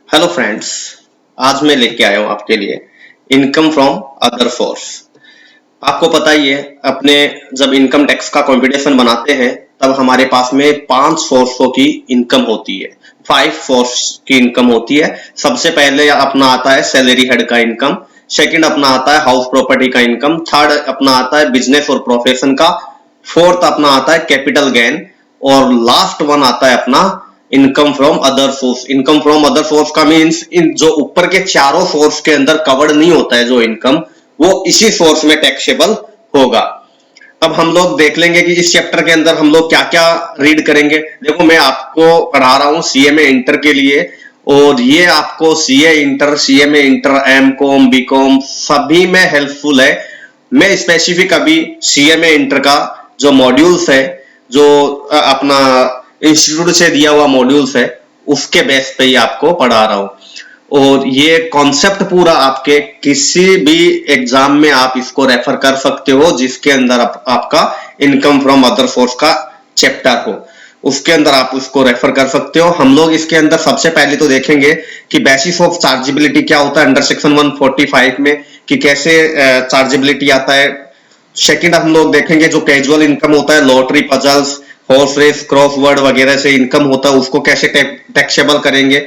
Hello friends. आज मैं लेके आया हूँ आपके लिए इनकम फ्रॉम अदर सोर्स। आपको पता ही है, अपने जब इनकम टैक्स का कंपटीशन बनाते हैं तब हमारे पास में 5 सोर्सों की इनकम होती है, 5 सोर्स की इनकम होती है। सबसे पहले अपना आता है सैलरी हेड का इनकम, सेकंड अपना आता है हाउस प्रॉपर्टी का इनकम, थर्ड अपना आता है बिजनेस और प्रोफेशन का, फोर्थ अपना आता है कैपिटल गेन, और लास्ट वन आता है अपना income from other source. Income from other source का मीन्स इन जो ऊपर के चारों सोर्स के अंदर कवर्ड नहीं होता है जो इनकम, वो इसी सोर्स में टैक्सेबल होगा। अब हम लोग देख लेंगे कि इस चैप्टर के अंदर हम लोग क्या क्या रीड करेंगे। देखो, मैं आपको पढ़ा रहा हूँ सीए में इंटर के लिए, और ये आपको सीए में inter M com B com सभी में हेल्पफुल है। मैं स्पेसिफिक अभी सीए में इंटर का जो मॉड्यूल्स है, जो अपना इंस्टीट्यूट से दिया हुआ मॉड्यूल्स है, उसके बेस पे ही आपको पढ़ा रहा हूँ। और ये कॉन्सेप्ट पूरा आपके किसी भी एग्जाम में आप इसको रेफर कर सकते हो जिसके अंदर आपका इनकम फ्रॉम अदर सोर्स का चैप्टर हो, उसके अंदर आप उसको रेफर कर सकते हो। हम लोग इसके अंदर सबसे पहले तो देखेंगे कि बेसिस ऑफ चार्जेबिलिटी क्या होता है अंडर सेक्शन 145 में, कि कैसे चार्जेबिलिटी आता है। सेकंड हम लोग देखेंगे जो कैजुअल इनकम होता है, lottery, puzzles, horse race, crossword वगैरह से इनकम होता है, उसको कैसे टैक्सेबल करेंगे।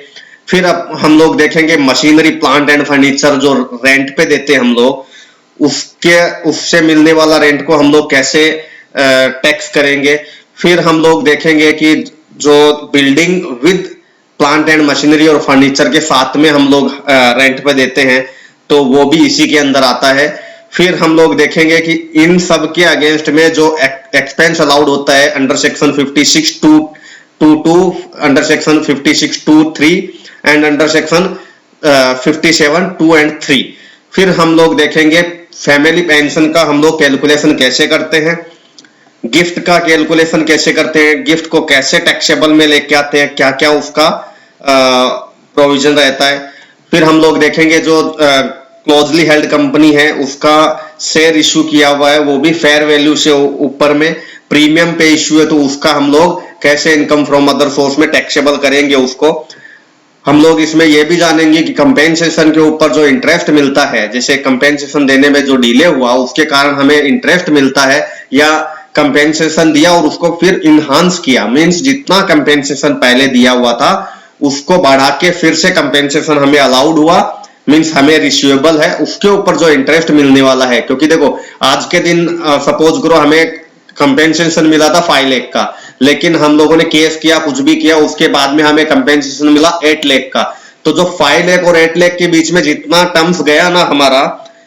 फिर अब हम लोग देखेंगे मशीनरी, प्लांट एंड फर्नीचर जो रेंट पे देते हैं हम लोग, उससे मिलने वाला रेंट को हम लोग कैसे टैक्स करेंगे। फिर हम लोग देखेंगे कि जो building with plant and machinery और फर्नीचर के साथ में हम लोग रेंट पे देते हैं, तो वो भी इसी के अंदर आता है। फिर हम लोग देखेंगे कि इन सब के अगेंस्ट में जो एक्सपेंस अलाउड होता है under section 56(2)(2), under section 56(2)(3) and under section 57(2) and 3। फिर हम लोग देखेंगे फैमिली पेंशन का हम लोग कैलकुलेशन कैसे करते हैं, गिफ्ट का कैलकुलेशन कैसे करते हैं, गिफ्ट को कैसे टैक्सेबल में लेके आते हैं, क्या क्या उसका प्रोविजन रहता है। फिर हम लोग देखेंगे जो क्लोजली हेल्ड कंपनी है उसका शेयर इश्यू किया हुआ है, वो भी फेयर वैल्यू से ऊपर में प्रीमियम पे इश्यू है, तो उसका हम लोग कैसे इनकम फ्रॉम अदर सोर्स में टैक्सेबल करेंगे उसको। हम लोग इसमें यह भी जानेंगे कि कंपेंसेशन के ऊपर जो इंटरेस्ट मिलता है, जैसे कंपेंसेशन देने में जो डिले हुआ उसके कारण हमें इंटरेस्ट मिलता है, या कंपेंसेशन दिया और उसको फिर इनहांस किया, मींस जितना कंपेंसेशन पहले दिया हुआ था उसको बढ़ा के फिर से कंपेंसेशन हमें अलाउड हुआ, मींस हमें रिसीवेबल है, उसके ऊपर जो इंटरेस्ट मिलने वाला है। क्योंकि देखो, आज के दिन सपोज करो हमें कंपेंसेशन मिला था 5 लाख का, लेकिन हम लोगों ने केस किया, कुछ भी किया, उसके बाद में हमें कंपेंसेशन मिला 8 लाख का। तो जो 5 लाख और 8 लाख के बीच में जितना टर्म्स गया ना, हमारा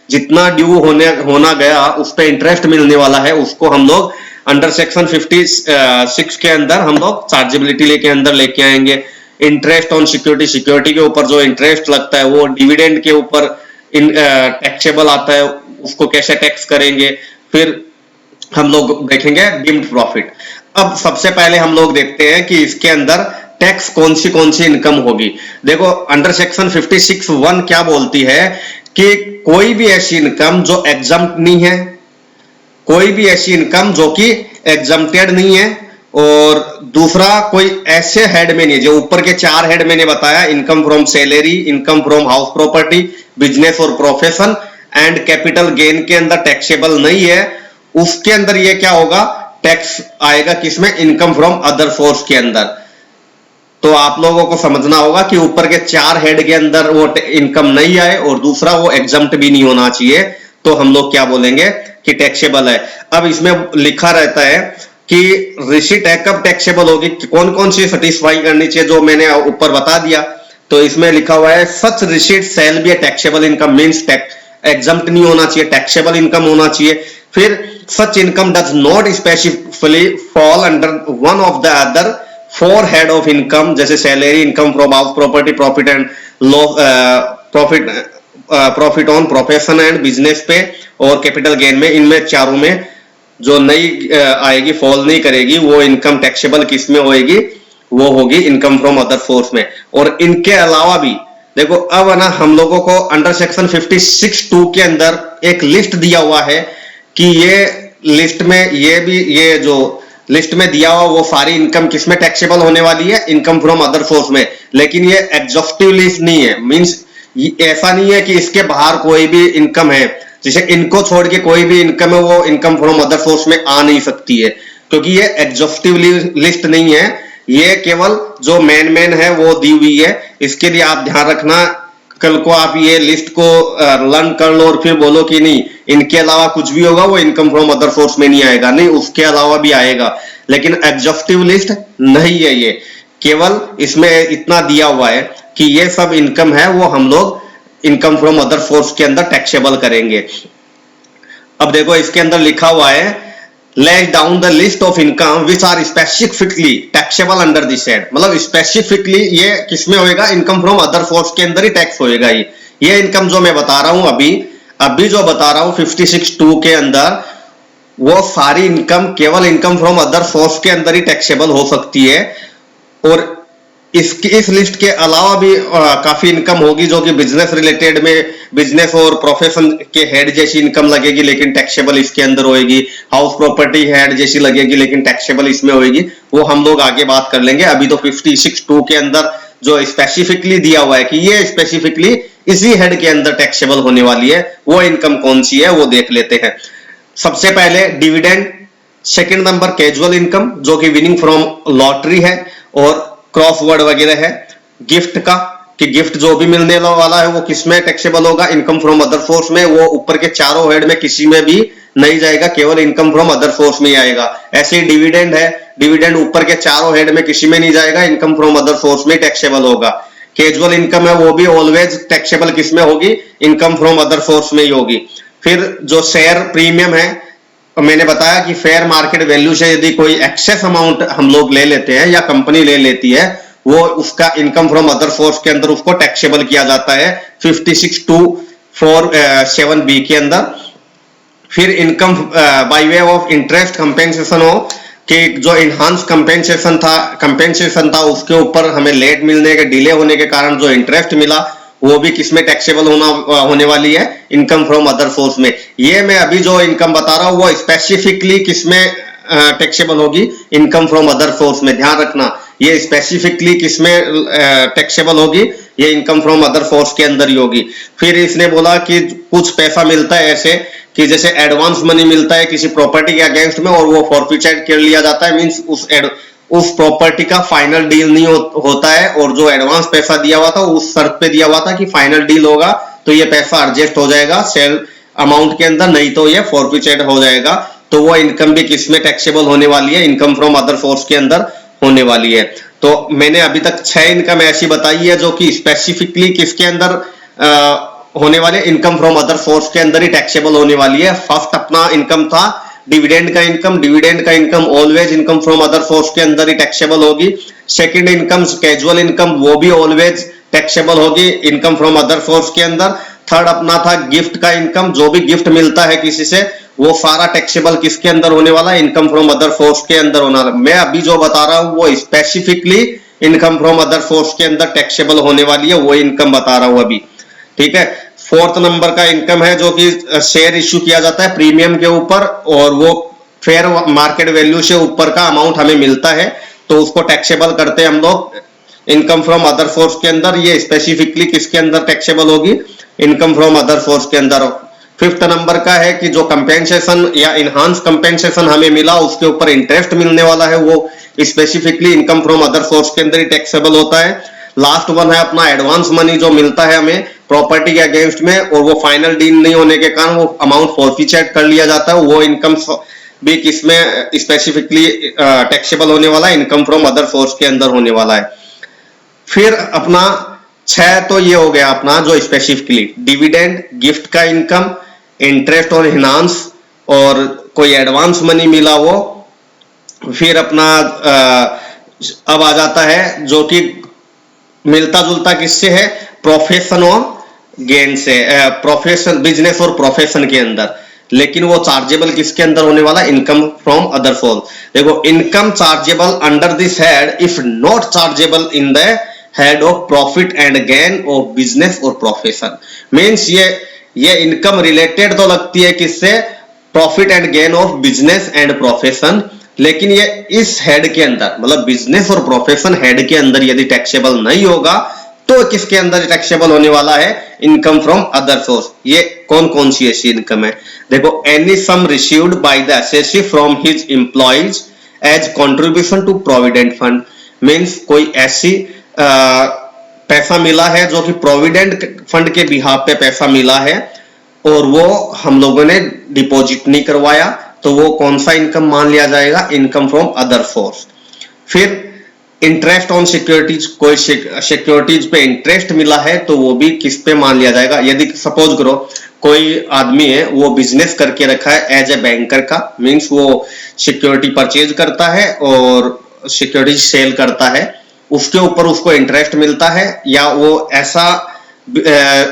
जितना ड्यू होना गया उस पर इंटरेस्ट मिलने वाला है, उसको हम लोग अंडर सेक्शन 56 के अंदर हम लोग चार्जेबिलिटी लेके अंदर लेके आएंगे। इंटरेस्ट ऑन सिक्योरिटी, सिक्योरिटी के ऊपर जो इंटरेस्ट लगता है वो डिविडेंड के ऊपर टैक्सेबल आता है, उसको कैसे टैक्स करेंगे। फिर हम लोग देखेंगे डीम्ड प्रॉफिट। अब सबसे पहले हम लोग देखते हैं कि इसके अंदर टैक्स कौन सी इनकम होगी। देखो, अंडर सेक्शन 56(1) क्या बोलती है कि कोई भी ऐसी इनकम जो एग्जम्प्ट नहीं है, कोई भी ऐसी इनकम जो कि एग्जम्प्टेड नहीं है, और दूसरा कोई ऐसे हेड में नहीं है, जो ऊपर के 4 हेड मैंने बताया, income from salary, income from house property, business और प्रोफेशन एंड कैपिटल गेन के अंदर टैक्सेबल नहीं है, उसके अंदर ये क्या होगा, टैक्स आएगा किसमें, इनकम फ्रॉम अदर सोर्स के अंदर। तो आप लोगों को समझना होगा कि ऊपर के 4 हेड के अंदर वो इनकम नहीं आए, और दूसरा वो एग्जम्प्ट भी नहीं होना चाहिए, तो हम लोग क्या बोलेंगे कि टैक्सेबल है। अब इसमें लिखा रहता है कि रिसीट है कब टैक्सेबल होगी, कौन कौन सी सेटिस्फाई करनी चाहिए, जो मैंने ऊपर बता दिया। तो इसमें लिखा हुआ है such receipt shall be taxable income, means exempt नहीं होना चाहिए, टैक्सेबल इनकम होना चाहिए। फिर such income does not specifically fall under one of the other 4 head of income, जैसे salary, income from house property, profit and profit on profession and business पे, और capital gain में। इनमें चारों में जो नई आएगी, फॉल नहीं करेगी, वो इनकम टैक्सेबल किस में होगी, वो होगी इनकम फ्रॉम अदर सोर्स में। और इनके अलावा भी देखो, अब ना हम लोगों को अंडर सेक्शन 56(2) के अंदर एक लिस्ट दिया हुआ है कि ये लिस्ट में ये भी, ये जो लिस्ट में दिया हुआ वो सारी इनकम किसमें टैक्सेबल होने वाली है, इनकम फ्रॉम अदर सोर्स में। लेकिन ये एग्जॉस्टिव लिस्ट नहीं है, मींस ऐसा नहीं है कि इसके बाहर कोई भी इनकम है, जैसे इनको छोड़ के कोई भी इनकम है वो इनकम फ्रॉम अदर सोर्स में आ नहीं सकती है, क्योंकि ये एग्जॉस्टिव लिस्ट नहीं है, ये केवल जो मेन है वो दी हुई है। इसके लिए आप ध्यान रखना, कल को आप ये लिस्ट को लर्न कर लो और फिर बोलो कि नहीं इनके अलावा कुछ भी होगा वो इनकम फ्रॉम अदर सोर्स में नहीं आएगा, नहीं उसके अलावा भी आएगा, लेकिन एग्जॉस्टिव लिस्ट नहीं है ये। केवल इसमें इतना दिया हुआ है कि ये सब इनकम है वो हम लोग इनकम फ्रॉम अदर सोर्स के अंदर टैक्सेबल करेंगे। अब देखो इसके अंदर लिखा हुआ है lay down the list of income which are specifically taxable under this head, मतलब स्पेसिफिकली ये किसमें होएगा, इनकम फ्रॉम अदर सोर्स के अंदर ही टैक्स होएगा। ये इनकम जो मैं बता रहा हूं अभी जो बता रहा हूं 56(2) के अंदर, वो सारी इनकम केवल इनकम फ्रॉम अदर सोर्स के अंदर ही टैक्सेबल हो सकती है। और इस लिस्ट के अलावा भी काफी इनकम होगी जो कि बिजनेस रिलेटेड में, बिजनेस और प्रोफेशन के हेड जैसी इनकम लगेगी लेकिन टैक्सेबल इसके अंदर होएगी, हाउस प्रॉपर्टी हेड जैसी लगेगी लेकिन टैक्सेबल इसमें होएगी, वो हम लोग आगे बात कर लेंगे। अभी तो 56(2) के अंदर जो स्पेसिफिकली दिया हुआ है कि ये स्पेसिफिकली इसी हेड के अंदर टैक्सेबल होने वाली है, वो इनकम कौन सी है वो देख लेते हैं। सबसे पहले dividend, second number casual income जो कि विनिंग फ्रॉम लॉटरी है और क्रॉसवर्ड वगैरह है, गिफ्ट का कि गिफ्ट जो भी मिलने वाला है वो किसमें टैक्सेबल होगा, इनकम फ्रॉम अदर सोर्स में, वो ऊपर के चारों हेड में किसी में भी नहीं जाएगा, केवल इनकम फ्रॉम अदर सोर्स में ही आएगा। ऐसे ही डिविडेंड है, डिविडेंड ऊपर के चारों हेड में किसी में नहीं जाएगा, इनकम फ्रॉम अदर सोर्स में टैक्सेबल होगा। कैजुअल इनकम है वो भी ऑलवेज टैक्सेबल किसमें होगी, इनकम फ्रॉम अदर सोर्स में ही होगी। फिर जो शेयर प्रीमियम है, मैंने बताया कि फेयर मार्केट वैल्यू से यदि कोई एक्सेस अमाउंट हम लोग ले लेते हैं या कंपनी ले लेती है, वो उसका इनकम फ्रॉम अदर सोर्स के अंदर उसको टैक्सेबल किया जाता है 56(2)(4)(7)(b) के अंदर। फिर income by way of interest compensation हो कि जो इनहांस कंपेंसेशन था उसके ऊपर हमें लेट मिलने के, डिले होने के कारण जो इंटरेस्ट मिला वो भी किसमें टैक्सेबल होने वाली है, इनकम फ्रॉम अदर सोर्स में। ये मैं अभी जो इनकम बता रहा हूं वो स्पेसिफिकली किसमें टैक्सेबल होगी, इनकम फ्रॉम अदर सोर्स में। ध्यान रखना ये स्पेसिफिकली किसमें टैक्सेबल होगी, ये इनकम फ्रॉम अदर सोर्स के अंदर ही होगी। फिर इसने बोला कि कुछ पैसा मिलता है ऐसे कि जैसे एडवांस मनी मिलता है किसी प्रॉपर्टी के अगेंस्ट में और वो फॉरफिटेड कर लिया जाता है, मींस उस प्रॉपर्टी का फाइनल डील नहीं होता है और जो एडवांस पैसा दिया हुआ था उस शर्त पे दिया हुआ था कि फाइनल डील होगा तो ये पैसा एडजस्ट हो जाएगा सेल अमाउंट के अंदर, नहीं तो ये फॉरफिटेड हो जाएगा। तो वो इनकम भी किसमें टैक्सेबल होने वाली है, इनकम फ्रॉम अदर सोर्स के अंदर होने वाली है। तो मैंने अभी तक 6 इनकम ऐसी बताई है जो कि स्पेसिफिकली किसके अंदर होने वाले, इनकम फ्रॉम अदर सोर्स के अंदर ही टैक्सेबल होने वाली है। फर्स्ट अपना इनकम था डिविडेंड का income always income from other source के अंदर ही टैक्सेबल होगी। सेकंड इनकम कैजुअल इनकम, वो भी ऑलवेज टैक्सेबल होगी इनकम फ्रॉम अदर सोर्स के अंदर। थर्ड अपना था गिफ्ट का इनकम, जो भी गिफ्ट मिलता है किसी से वो सारा टैक्सेबल किसके अंदर होने वाला है, इनकम फ्रॉम अदर सोर्स के अंदर होने वाला। मैं अभी जो बता रहा हूं वो specifically income from other source के अंदर टैक्सेबल होने वाली है, वो इनकम बता रहा हूं अभी, ठीक है। फोर्थ नंबर का इनकम है जो कि शेयर इश्यू किया जाता है प्रीमियम के ऊपर और वो फेयर मार्केट वैल्यू से ऊपर का अमाउंट हमें मिलता है तो उसको टैक्सेबल करते हैं हम लोग इनकम फ्रॉम अदर सोर्स के अंदर। ये स्पेसिफिकली किसके अंदर टैक्सेबल होगी, इनकम फ्रॉम अदर सोर्स के अंदर। फिफ्थ नंबर का है कि जो कंपेंसेशन या इनहांस कंपेंसेशन हमें मिला उसके ऊपर इंटरेस्ट मिलने वाला है, वो specifically income from other source के अंदर ही टैक्सेबल होता है। लास्ट वन है अपना एडवांस मनी जो मिलता है हमें प्रॉपर्टी के अगेंस्ट में और वो फाइनल डील नहीं होने के कारण वो अमाउंट फॉरफिटेड कर लिया जाता है, वो इनकम भी किसमें स्पेसिफिकली टैक्सेबल होने वाला है, इनकम फ्रॉम अदर सोर्स के अंदर होने वाला है। फिर अपना 6 तो ये हो गया अपना जो स्पेसिफिकली डिविडेंड, गिफ्ट का इनकम, इंटरेस्ट और इनहांस और कोई एडवांस मनी मिला वो। फिर अपना अब आ जाता है जो कि मिलता जुलता किससे है, प्रोफेशन और गेन से, प्रोफेशन बिजनेस और प्रोफेशन के अंदर, लेकिन वो चार्जेबल किसके अंदर होने वाला, इनकम फ्रॉम अदर सोर्स। देखो income chargeable under this head if not chargeable in the head of profit and gain of business और प्रोफेशन। मींस ये इनकम रिलेटेड तो लगती है किससे, profit and gain of business and profession, लेकिन ये इस हेड के अंदर मतलब बिजनेस और प्रोफेशन हेड के अंदर यदि टैक्सेबल नहीं होगा तो किसके अंदर टैक्सेबल होने वाला है? Income from other source. ये कौन कौन सी ऐसी इनकम है? देखो, any sum received by the SSC from his employees as contribution to provident fund, means कोई ऐसी पैसा मिला है जो कि प्रोविडेंट फंड के बिहाफ पे पैसा मिला है और वो हम लोगों ने डिपॉजिट नहीं करवाया, तो वो कौन सा इनकम मान लिया जाएगा? Income from other source. फिर इंटरेस्ट ऑन सिक्योरिटीज, कोई सिक्योरिटीज पे इंटरेस्ट मिला है तो वो भी किस पे मान लिया जाएगा? यदि सपोज करो कोई आदमी है वो बिजनेस करके रखा है एज ए बैंकर का, मींस वो सिक्योरिटी परचेज करता है और सिक्योरिटी सेल करता है, उसके ऊपर उसको इंटरेस्ट मिलता है, या वो ऐसा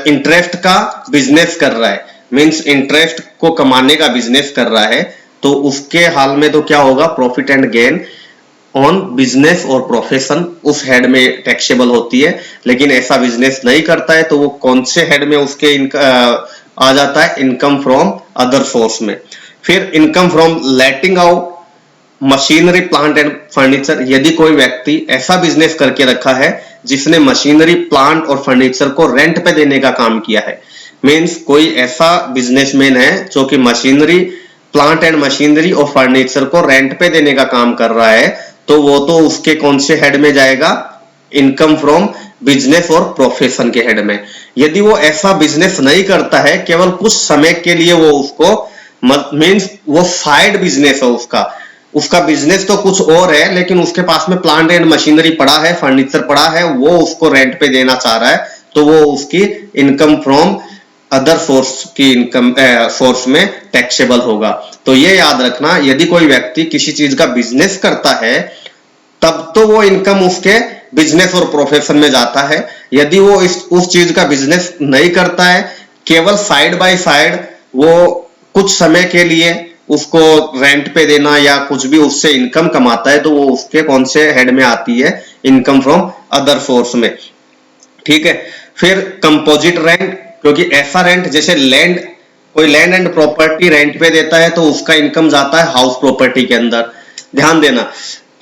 इंटरेस्ट का बिजनेस कर रहा है, मींस इंटरेस्ट को कमाने का बिजनेस कर रहा है, तो उसके हाल में तो क्या होगा? Profit and gain on business और प्रोफेशन उस हेड में टैक्सेबल होती है। लेकिन ऐसा बिजनेस नहीं करता है तो वो कौन से हेड में उसके आ जाता है? इनकम फ्रॉम अदर सोर्स में। फिर income from letting out machinery plant and furniture, यदि कोई व्यक्ति ऐसा बिजनेस करके रखा है जिसने मशीनरी प्लांट और फर्नीचर को रेंट पे देने का काम किया है, मींस कोई ऐसा बिजनेसमैन है जो कि मशीनरी प्लांट एंड मशीनरी और फर्नीचर को रेंट पे देने का काम कर रहा है, तो वो तो उसके कौन से हेड में जाएगा? इनकम फ्रॉम बिजनेस और प्रोफेशन के हेड में। यदि वो ऐसा बिजनेस नहीं करता है, केवल कुछ समय के लिए वो उसको मींस वो साइड बिजनेस है उसका बिजनेस तो कुछ और है, लेकिन उसके पास में प्लांट एंड मशीनरी पड़ा है, फर्नीचर पड़ा है, वो उसको रेंट पे देना चाह रहा है, तो वो उसकी इनकम फ्रॉम अदर सोर्स की इनकम सोर्स में टैक्सेबल होगा। तो ये याद रखना, यदि कोई व्यक्ति किसी चीज का बिजनेस करता है तब तो वो इनकम उसके बिजनेस और प्रोफेशन में जाता है। यदि वो उस चीज का बिजनेस नहीं करता है, केवल साइड बाय साइड वो कुछ समय के लिए उसको रेंट पे देना या कुछ भी उससे इनकम कमाता है, तो वो उसके कौन से हेड में आती है? इनकम फ्रॉम अदर सोर्स में। ठीक है। फिर कंपोजिट रेंट, क्योंकि ऐसा रेंट जैसे कोई लैंड एंड प्रॉपर्टी रेंट पे देता है तो उसका इनकम जाता है हाउस प्रॉपर्टी के अंदर। ध्यान देना,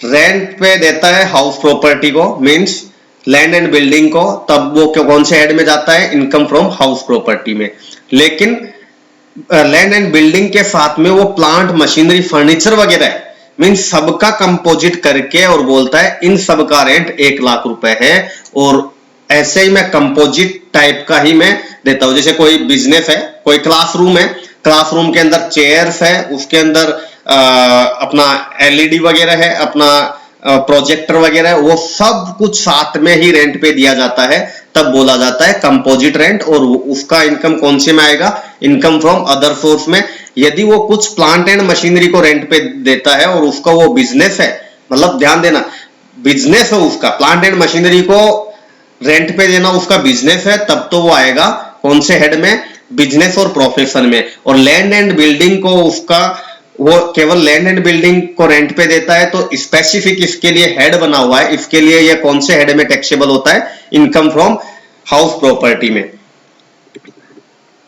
रेंट पे देता है हाउस प्रॉपर्टी को, मींस लैंड एंड बिल्डिंग को, तब वो कौन से हेड में जाता है? इनकम फ्रॉम हाउस प्रॉपर्टी में। लेकिन लैंड एंड बिल्डिंग के साथ में वो प्लांट मशीनरी फर्नीचर वगैरह मींस सबका कंपोजिट करके और बोलता है इन सब का रेंट 1 लाख रुपए है, और ऐसे ही मैं कंपोजिट टाइप का ही मैं देता हूं। जैसे कोई बिजनेस है, कोई क्लासरूम है, क्लासरूम के अंदर चेयर्स है, उसके अंदर अपना एलईडी वगैरह है, अपना प्रोजेक्टर वगैरह है, वो सब कुछ साथ में ही रेंट पे दिया जाता है, तब बोला जाता है कंपोजिट रेंट। और उसका इनकम कौन से में आएगा? इनकम फ्रॉम अदर सोर्स में। यदि वो कुछ प्लांट एंड मशीनरी को रेंट पे देता है और उसका वो बिजनेस है, मतलब ध्यान देना, बिजनेस है उसका, प्लांट एंड मशीनरी को रेंट पे देना उसका बिजनेस है, तब तो वो आएगा कौन से हेड में? बिजनेस और प्रोफेशन में। और लैंड एंड बिल्डिंग को उसका वो केवल लैंड एंड बिल्डिंग को रेंट पे देता है, तो स्पेसिफिक इसके लिए हेड बना हुआ है, इसके लिए ये कौन से हेड में टैक्सेबल होता है? इनकम फ्रॉम हाउस प्रॉपर्टी में।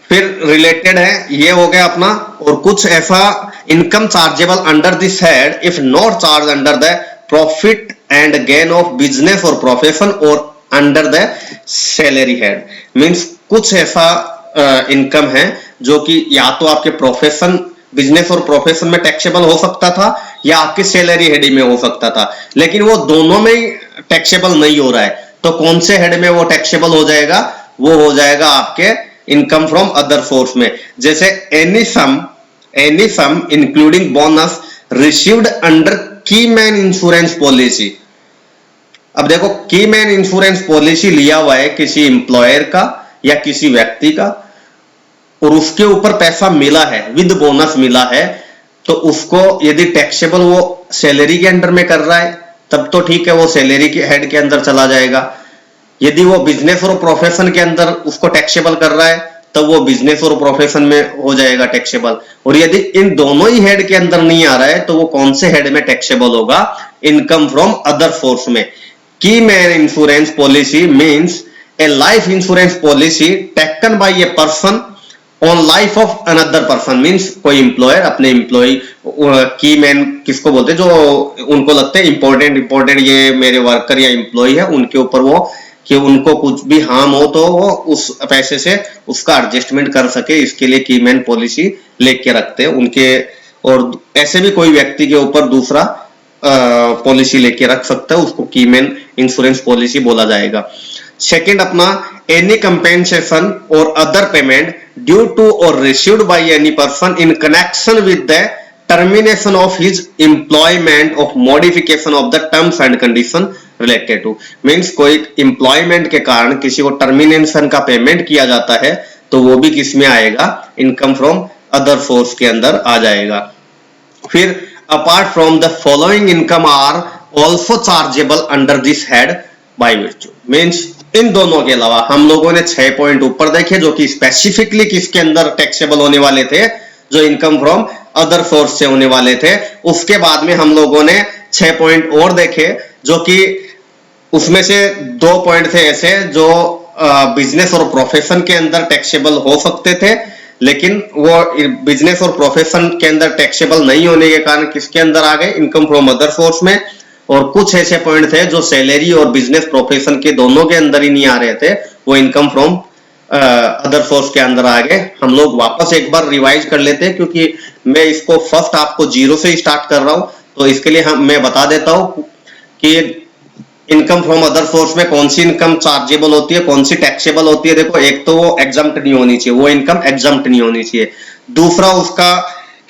फिर रिलेटेड है, ये हो गया अपना। और कुछ ऐसा income chargeable under this head if not charge under the profit and gain of business और प्रोफेशन और under the salary head, means कुछ ऐसा इनकम है जो कि या तो आपके प्रोफेशन, बिजनेस और प्रोफेशन में टैक्सेबल हो सकता था या आपके सैलरी हेड में हो सकता था, लेकिन वो दोनों में ही टैक्सेबल नहीं हो रहा है, तो कौन से हेड में वो टैक्सेबल हो जाएगा? वो हो जाएगा आपके इनकम फ्रॉम अदर सोर्स में। जैसे एनी सम इंक्लूडिंग बोनस रिसीव्ड अंडर की मैन इंश्योरेंस पॉलिसी। अब देखो, की मैन इंश्योरेंस पॉलिसी लिया हुआ है किसी एम्प्लॉयर का या किसी व्यक्ति का, और उसके ऊपर पैसा मिला है, विद बोनस मिला है, तो उसको यदि टैक्सेबल वो सैलरी के अंडर में कर रहा है तब तो ठीक है, वो सैलरी के हेड के अंदर चला जाएगा। यदि वो बिजनेस और प्रोफेशन के अंदर उसको टैक्सेबल कर रहा है तब वो बिजनेस और प्रोफेशन में हो जाएगा टैक्सेबल। और यदि इन दोनों ही हेड के अंदर नहीं आ रहा है तो वो कौन से हेड में टैक्सेबल होगा? इनकम फ्रॉम अदर सोर्स में। की man insurance policy means a life insurance policy taken by a person on life of another person, means कोई एम्प्लॉयर अपने एम्प्लॉय, की मैन किसको बोलते हैं, जो उनको लगते हैं इंपॉर्टेंट ये मेरे वर्कर या एम्प्लॉय है, उनके ऊपर वो कि उनको कुछ भी हार्म हो तो वो उस पैसे से उसका एडजस्टमेंट कर सके, इसके लिए की मैन पॉलिसी लेके रखते हैं उनके। और ऐसे भी कोई व्यक्ति के ऊपर दूसरा पॉलिसी लेके रख सकता है, उसको की मैन इंश्योरेंस पॉलिसी बोला जाएगा। सेकंड अपना एनी कंपेंसेशन और अदर पेमेंट ड्यू टू और received by any person in connection with the termination of his employment of modification of the terms and condition related to, means कोई employment के कारण किसी को टर्मिनेशन का payment किया जाता है तो वो भी किस में आएगा, इनकम फ्रॉम अदर सोर्स के अंदर आ जाएगा। फिर apart from the following income are also chargeable under this head by virtue, means इन दोनों के अलावा हम लोगों ने 6 पॉइंट ऊपर देखे जो कि स्पेसिफिकली किसके अंदर टैक्सेबल होने वाले थे, जो इनकम फ्रॉम अदर सोर्स से होने वाले थे। उसके बाद में हम लोगों ने 6 पॉइंट और देखे जो कि उसमें से 2 पॉइंट थे ऐसे जो बिजनेस और प्रोफेशन के अंदर टैक्सेबल हो सकते थे, लेकिन वो बिजनेस और प्रोफेशन के अंदर टैक्सेबल नहीं होने के कारण किसके अंदर आ गए, इनकम फ्रॉम अदर सोर्स में। और कुछ ऐसे पॉइंट थे जो सैलरी और बिजनेस प्रोफेशन के दोनों के अंदर ही नहीं आ रहे थे, वो इनकम फ्रॉम अदर सोर्स के अंदर आ गए। हम लोग वापस एक बार रिवाइज कर लेते हैं क्योंकि मैं इसको फर्स्ट आपको 0 से स्टार्ट कर रहा हूं, तो इसके लिए मैं बता देता हूं कि इनकम फ्रॉम अदर सोर्स में कौन सी इनकम चार्जेबल होती है, कौन सी टैक्सेबल होती है। देखो, एक तो वो एग्जम्प्ट नहीं होनी चाहिए, वो इनकम एग्जम्प्ट नहीं होनी चाहिए। दूसरा उसका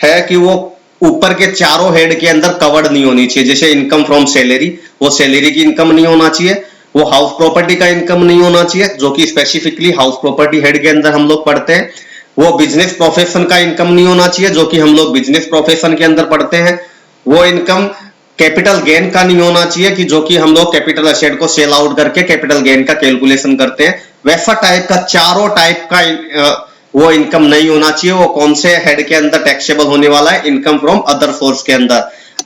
है कि वो ऊपर के चारों हेड के अंदर कवर्ड नहीं होनी चाहिए, जैसे इनकम फ्रॉम सैलरी, वो सैलरी की इनकम नहीं होना चाहिए, वो हाउस प्रॉपर्टी का इनकम नहीं होना चाहिए जो कि स्पेसिफिकली हाउस प्रॉपर्टी हेड के अंदर हम लोग पढ़ते हैं, वो बिजनेस प्रोफेशन का इनकम नहीं होना चाहिए जो कि हम लोग बिजनेस प्रोफेशन के अंदर पढ़ते हैं, वो इनकम कैपिटल गेन का नहीं होना चाहिए कि जो कि हम लोग कैपिटल एसेट को सेल आउट करके कैपिटल गेन का कैलकुलेशन करते हैं, वैसा टाइप का चारों टाइप का वो इनकम नहीं होना चाहिए। वो कौन से हेड के अंदर टैक्सेबल होने वाला है, इनकम फ्रॉम अदर सोर्स के अंदर।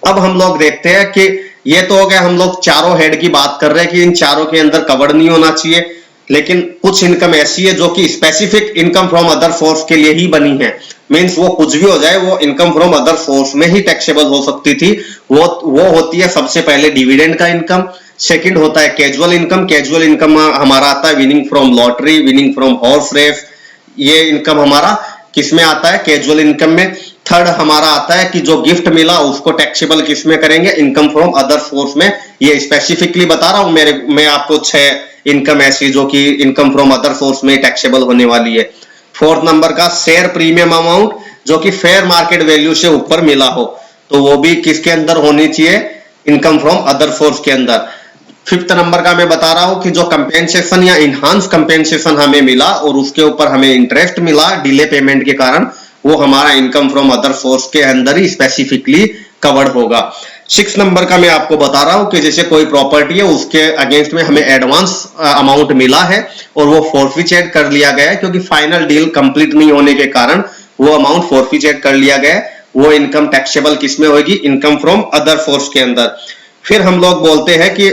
अब हम लोग देखते हैं कि ये तो हो गया, हम लोग चारों हेड की बात कर रहे हैं कि इन चारों के अंदर कवर नहीं होना चाहिए, लेकिन कुछ इनकम ऐसी है जो कि specific income from other source के लिए ही बनी है, मींस वो कुछ भी हो जाए वो इनकम फ्रॉम अदर सोर्स में ही टैक्सेबल हो सकती थी। वो होती है सबसे पहले डिविडेंड का इनकम, सेकंड होता है कैजुअल इनकम। कैजुअल इनकम हमारा आता है winning from lottery, winning from horse race, ये इनकम हमारा किसमें आता है, कैजुअल इनकम में। थर्ड हमारा आता है कि जो गिफ्ट मिला उसको टैक्सेबल किसमें करेंगे, इनकम फ्रॉम अदर सोर्स में। ये स्पेसिफिकली बता रहा हूं मैं आपको 6 इनकम ऐसी जो कि इनकम फ्रॉम अदर सोर्स में टैक्सेबल होने वाली है। फोर्थ नंबर का शेयर प्रीमियम अमाउंट जो कि फेयर मार्केट वैल्यू से ऊपर मिला हो, तो वो भी किसके अंदर होनी चाहिए, इनकम फ्रॉम अदर सोर्स के अंदर। फिफ्थ नंबर का मैं बता रहा हूं कि जो कंपेंसेशन या इनहांस कंपेंसेशन हमें मिला और उसके ऊपर हमें इंटरेस्ट मिला डिले पेमेंट के कारण, वो हमारा इनकम फ्रॉम अदर सोर्स के अंदर ही स्पेसिफिकली कवर्ड होगा। 6 नंबर का मैं आपको बता रहा हूं कि जैसे कोई प्रॉपर्टी है उसके अगेंस्ट में हमें एडवांस अमाउंट मिला है और वो फोरफिचेट कर लिया गया है क्योंकि फाइनल डील कंप्लीट नहीं होने के कारण वो अमाउंट फोरफिचेट कर लिया गया है, वो इनकम टैक्सेबल किसमें होगी, इनकम फ्रॉम अदर सोर्स के अंदर। फिर हम लोग बोलते हैं कि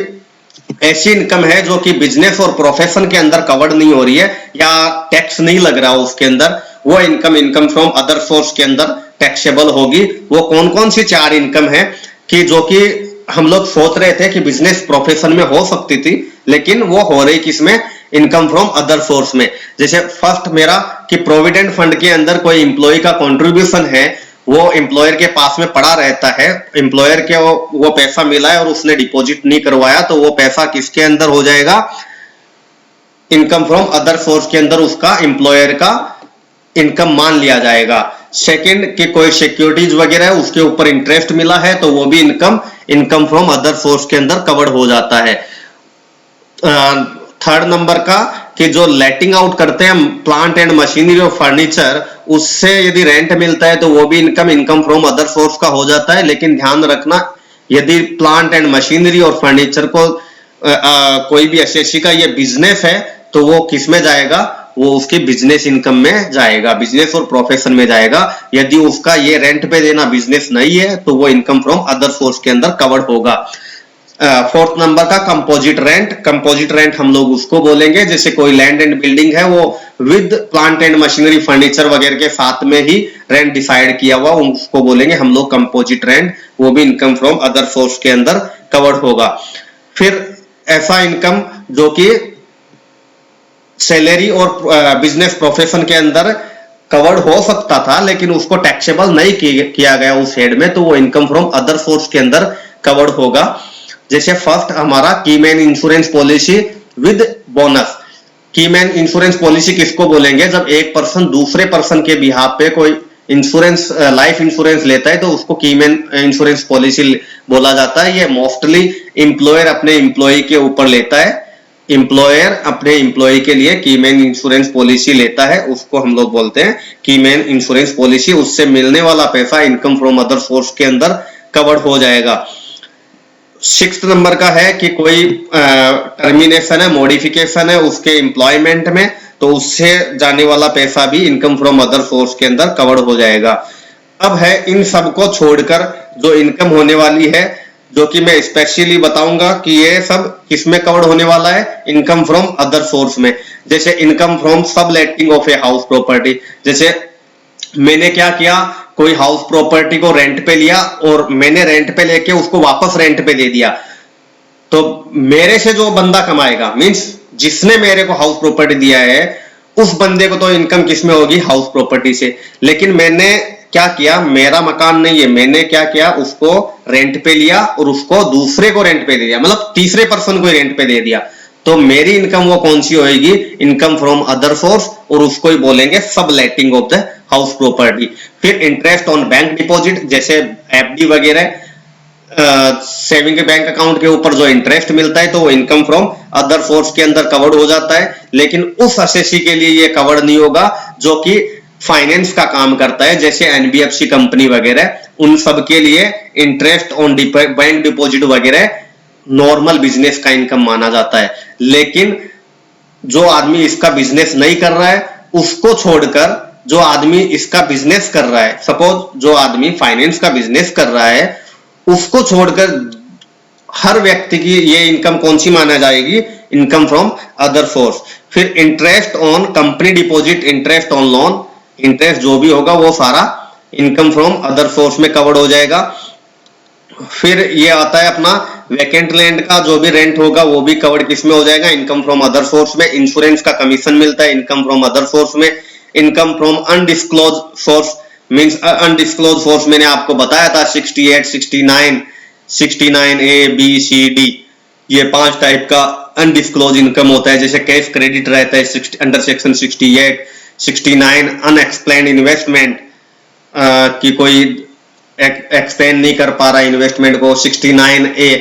ऐसी इनकम है जो कि बिजनेस और प्रोफेशन के अंदर कवर्ड नहीं हो रही है या टैक्स नहीं लग रहा उसके अंदर, वो इनकम फ्रॉम अदर सोर्स के अंदर टैक्सेबल होगी। वो कौन कौन सी 4 इनकम है कि जो कि हम लोग सोच रहे थे कि बिजनेस प्रोफेशन में हो सकती थी, लेकिन वो हो रही किसमें, इनकम फ्रॉम अदर सोर्स में। जैसे फर्स्ट मेरा कि प्रोविडेंट फंड के अंदर कोई एम्प्लॉय का कंट्रीब्यूशन है, वो एम्प्लॉयर के पास में पड़ा रहता है, एम्प्लॉयर के वो पैसा मिला है और उसने डिपॉजिट नहीं करवाया, तो वो पैसा किसके अंदर हो जाएगा, इनकम फ्रॉम अदर सोर्स के अंदर उसका एम्प्लॉयर का इनकम मान लिया जाएगा। सेकंड कि कोई सिक्योरिटीज वगैरह है उसके ऊपर इंटरेस्ट मिला है, तो वो भी इनकम फ्रॉम अदर सोर्स के अंदर कवर्ड हो जाता है। थर्ड नंबर का कि जो लेटिंग आउट करते हैं प्लांट एंड मशीनरी और फर्नीचर, उससे यदि रेंट मिलता है तो वो भी इनकम फ्रॉम अदर सोर्स का हो जाता है। लेकिन ध्यान रखना, यदि प्लांट एंड मशीनरी और फर्नीचर को कोई भी एसएससी का ये बिजनेस है तो वो किस में जाएगा, वो उसके बिजनेस इनकम में जाएगा, बिजनेस और प्रोफेशन में जाएगा। यदि उसका ये रेंट पे देना बिजनेस नहीं है तो वो इनकम फ्रॉम अदर सोर्स के अंदर कवर्ड होगा। फोर्थ नंबर का कंपोजिट रेंट। कंपोजिट रेंट हम लोग उसको बोलेंगे जैसे कोई लैंड एंड बिल्डिंग है वो with plant and machinery furniture वगैरह के साथ में ही रेंट डिसाइड किया हुआ, उसको बोलेंगे हम लोग कंपोजिट रेंट। वो भी इनकम फ्रॉम अदर सोर्स के अंदर कवर्ड होगा। फिर ऐसा इनकम जो कि सैलरी और बिजनेस प्रोफेशन के अंदर कवर्ड हो सकता था लेकिन उसको टैक्सेबल नहीं किया गया उस हेड में, तो वो इनकम फ्रॉम अदर सोर्स के अंदर कवर्ड होगा। जैसे फर्स्ट हमारा keyman insurance policy with bonus. Keyman insurance policy किसको बोलेंगे? जब एक पर्सन दूसरे पर्सन के बिहाफ पे कोई इंश्योरेंस लाइफ इंश्योरेंस लेता है तो उसको कीमैन इंश्योरेंस पॉलिसी बोला जाता है। ये मोस्टली एम्प्लॉयर अपने एम्प्लॉय के ऊपर लेता है। एम्प्लॉयर अपने एम्प्लॉय के लिए कीमैन इंश्योरेंस पॉलिसी लेता है, उसको हम लोग बोलते हैं कीमैन इंश्योरेंस पॉलिसी। उससे मिलने वाला पैसा इनकम फ्रॉम अदर सोर्स के अंदर कवर्ड हो जाएगा। 6th नंबर का है कि कोई टर्मिनेशन है, मॉडिफिकेशन है उसके एम्प्लॉयमेंट में, तो उससे जाने वाला पैसा भी इनकम फ्रॉम अदर सोर्स के अंदर कवर्ड हो जाएगा। अब है इन सबको छोड़कर जो इनकम होने वाली है, जो कि मैं स्पेशली बताऊंगा कि ये सब किसमें कवर्ड होने वाला है, इनकम फ्रॉम अदर सोर्स में। जैसे इनकम फ्रॉम सब लेटिंग ऑफ ए हाउस प्रॉपर्टी। जैसे मैंने क्या किया, कोई हाउस प्रॉपर्टी को रेंट पे लिया और मैंने रेंट पे लेके उसको वापस रेंट पे दे दिया, तो मेरे से जो बंदा कमाएगा, मींस जिसने मेरे को हाउस प्रॉपर्टी दिया है उस बंदे को तो इनकम किसमें होगी, हाउस प्रॉपर्टी से। लेकिन मैंने क्या किया, मेरा मकान नहीं है, मैंने क्या किया, उसको रेंट पे लिया और उसको दूसरे को रेंट पे दे दिया, मतलब तीसरे पर्सन को रेंट पे दे दिया, तो मेरी इनकम वो कौन सी होगी, इनकम फ्रॉम अदर सोर्स, और उसको ही बोलेंगे सब लेटिंग ऑफ द हाउस प्रॉपर्टी। फिर इंटरेस्ट ऑन बैंक डिपॉजिट, जैसे एफडी वगैरह सेविंग बैंक अकाउंट के ऊपर जो इंटरेस्ट मिलता है तो वो इनकम फ्रॉम अदर सोर्स के अंदर कवर्ड हो जाता है। लेकिन उस एसएससी के लिए ये कवर्ड नहीं होगा जो कि फाइनेंस का काम करता है, जैसे एनबीएफसी कंपनी वगैरह, उन सब के लिए इंटरेस्ट ऑन बैंक डिपॉजिट वगैरह नॉर्मल बिजनेस का इनकम माना जाता है। लेकिन जो आदमी इसका बिजनेस नहीं कर रहा है उसको छोड़कर जो आदमी इसका बिजनेस कर रहा है, सपोज जो आदमी फाइनेंस का बिजनेस कर रहा है उसको छोड़कर हर व्यक्ति की ये इनकम कौन सी माना जाएगी, इनकम फ्रॉम अदर सोर्स। फिर interest on company deposit, interest on loan, interest जो भी होगा वो सारा इनकम फ्रॉम अदर सोर्स में कवर्ड हो जाएगा। फिर ये आता है अपना वैकेंट लैंड का जो भी रेंट होगा वो भी कवर्ड किसमें हो जाएगा, इनकम फ्रॉम अदर सोर्स में। इंश्योरेंस का कमीशन मिलता है, इनकम फ्रॉम अदर सोर्स में। Income from undisclosed source, means undisclosed source मैंने आपको बताया था 68, 69, 69A, B, C, D, ये 5 टाइप का अनडिस्क्लोज इनकम होता है। जैसे कैश क्रेडिट रहता है अंडर सेक्शन 68, 69 अनएक्सप्लेन्ड इन्वेस्टमेंट, कि कोई एक्सप्लेन नहीं कर पा रहा इन्वेस्टमेंट को, 69A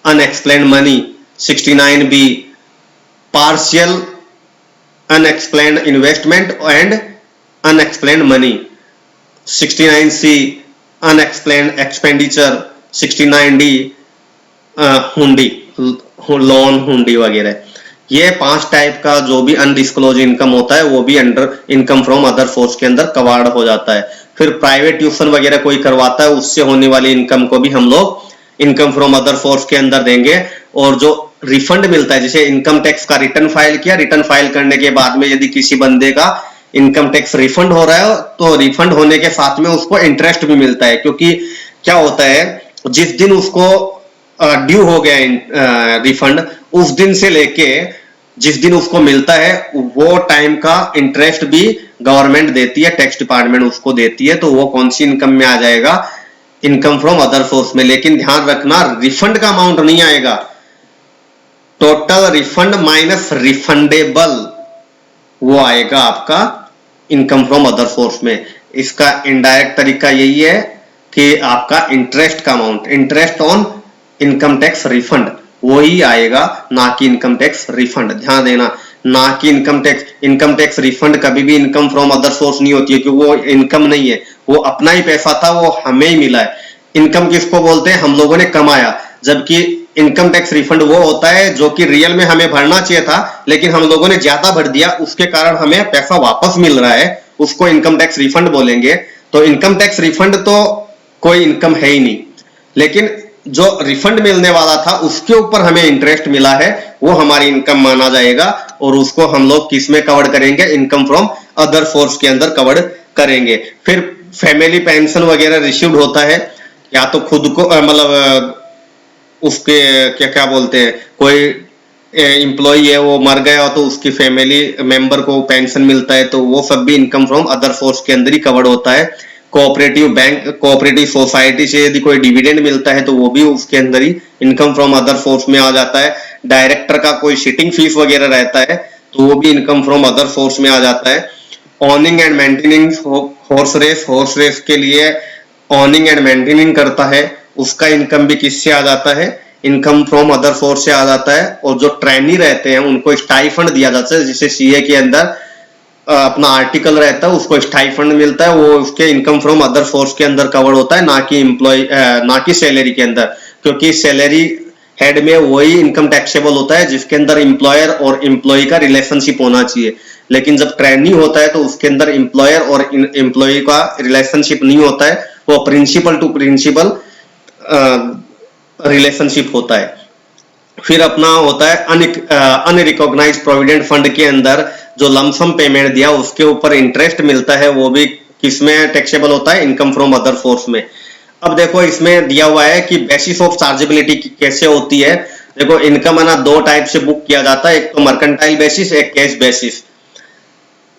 unexplained money, 69B partial unexplained investment and unexplained money, 69C unexplained expenditure, 69D हुंडी, लोन हुंडी वगैरह। ये 5 टाइप का जो भी अनडिस्क्लोज इनकम होता है वो भी under income from other source के अंदर कवर्ड हो जाता है। फिर प्राइवेट ट्यूशन वगैरह कोई करवाता है उससे होने वाली इनकम को भी हम लोग इनकम फ्रॉम अदर सोर्स के अंदर देंगे। और जो रिफंड मिलता है, जैसे इनकम टैक्स का रिटर्न फाइल किया, रिटर्न फाइल करने के बाद में यदि किसी बंदे का इनकम टैक्स रिफंड हो रहा है तो रिफंड होने के साथ में उसको इंटरेस्ट भी मिलता है। क्योंकि क्या होता है, जिस दिन उसको ड्यू हो गया रिफंड, उस दिन से लेके जिस दिन उसको मिलता है वो टाइम का इंटरेस्ट भी गवर्नमेंट देती है, टैक्स डिपार्टमेंट उसको देती है, तो वो कौन सी इनकम में आ जाएगा, इनकम फ्रॉम अदर सोर्स में। लेकिन ध्यान रखना रिफंड का अमाउंट नहीं आएगा, टोटल रिफंड माइनस रिफंडेबल वो आएगा आपका इनकम फ्रॉम अदर सोर्स में। इसका इनडायरेक्ट तरीका यही है कि आपका इंटरेस्ट का amount, interest on income tax refund वही आएगा, ना कि इनकम टैक्स रिफंड। ध्यान देना, ना कि इनकम टैक्स रिफंड कभी भी इनकम फ्रॉम अदर सोर्स नहीं होती है, क्योंकि वो इनकम नहीं है, वो अपना ही पैसा था, वो हमें ही मिला है। इनकम किसको बोलते हैं, हम लोगों ने कमाया। जबकि इनकम टैक्स रिफंड वो होता है जो कि रियल में हमें भरना चाहिए था लेकिन हम लोगों ने ज्यादा भर दिया, उसके कारण हमें पैसा वापस मिल रहा है, उसको इनकम टैक्स रिफंड बोलेंगे। तो इनकम टैक्स रिफंड तो कोई इनकम है ही नहीं। लेकिन जो रिफंड मिलने वाला था उसके ऊपर हमें इंटरेस्ट मिला है, वो हमारी इनकम माना जाएगा और उसको हम लोग किस में कवर करेंगे, इनकम फ्रॉम अदर सोर्स के अंदर कवर करेंगे। फिर फैमिली पेंशन वगैरह रिसीव्ड होता है, या तो खुद को मतलब उसके क्या क्या बोलते हैं, कोई एम्प्लॉई है वो मर गया तो उसकी फैमिली मेंबर को पेंशन मिलता है, तो वो सब भी इनकम फ्रॉम अदर सोर्स के अंदर ही कवर्ड होता है। कोऑपरेटिव बैंक, कोऑपरेटिव सोसाइटी से यदि कोई डिविडेंड मिलता है तो वो भी उसके अंदर ही इनकम फ्रॉम अदर सोर्स में आ जाता है। डायरेक्टर का कोई सिटिंग फीस वगैरह रहता है तो वो भी इनकम फ्रॉम अदर सोर्स में आ जाता है। Owning and maintaining horse race के लिए ऑनिंग एंड मेंटेनिंग करता है, उसका इनकम भी किससे आ जाता है, इनकम फ्रॉम अदर सोर्स से आ जाता है। और जो ट्रेनी रहते हैं उनको स्टाइफंड दिया जाता है, जिसे सीए के अंदर अपना आर्टिकल रहता है, उसको स्टाइफंड मिलता है, वो उसके इनकम फ्रॉम अदर सोर्स के अंदर कवर होता है, ना कि एम्प्लॉय ना कि सैलरी के अंदर, क्योंकि सैलरी हेड में वही इनकम टैक्सेबल होता है जिसके अंदर एम्प्लॉयर और एम्प्लॉय का रिलेशनशिप होना चाहिए। लेकिन जब ट्रेनी होता है तो उसके अंदर एम्प्लॉयर और एम्प्लॉय का रिलेशनशिप नहीं होता है, वो प्रिंसिपल टू प्रिंसिपल रिलेशनशिप होता है। फिर अपना होता है अनरिकॉग्नाइज्ड प्रोविडेंट फंड के अंदर जो लमसम पेमेंट दिया उसके ऊपर इंटरेस्ट मिलता है, वो भी किसमें टैक्सेबल होता है, इनकम फ्रॉम अदर सोर्स में। अब देखो इसमें दिया हुआ है कि बेसिस ऑफ चार्जेबिलिटी कैसे होती है। देखो इनकम है ना दो टाइप से बुक किया जाता है, एक तो मर्केंटाइल बेसिस, एक कैश बेसिस।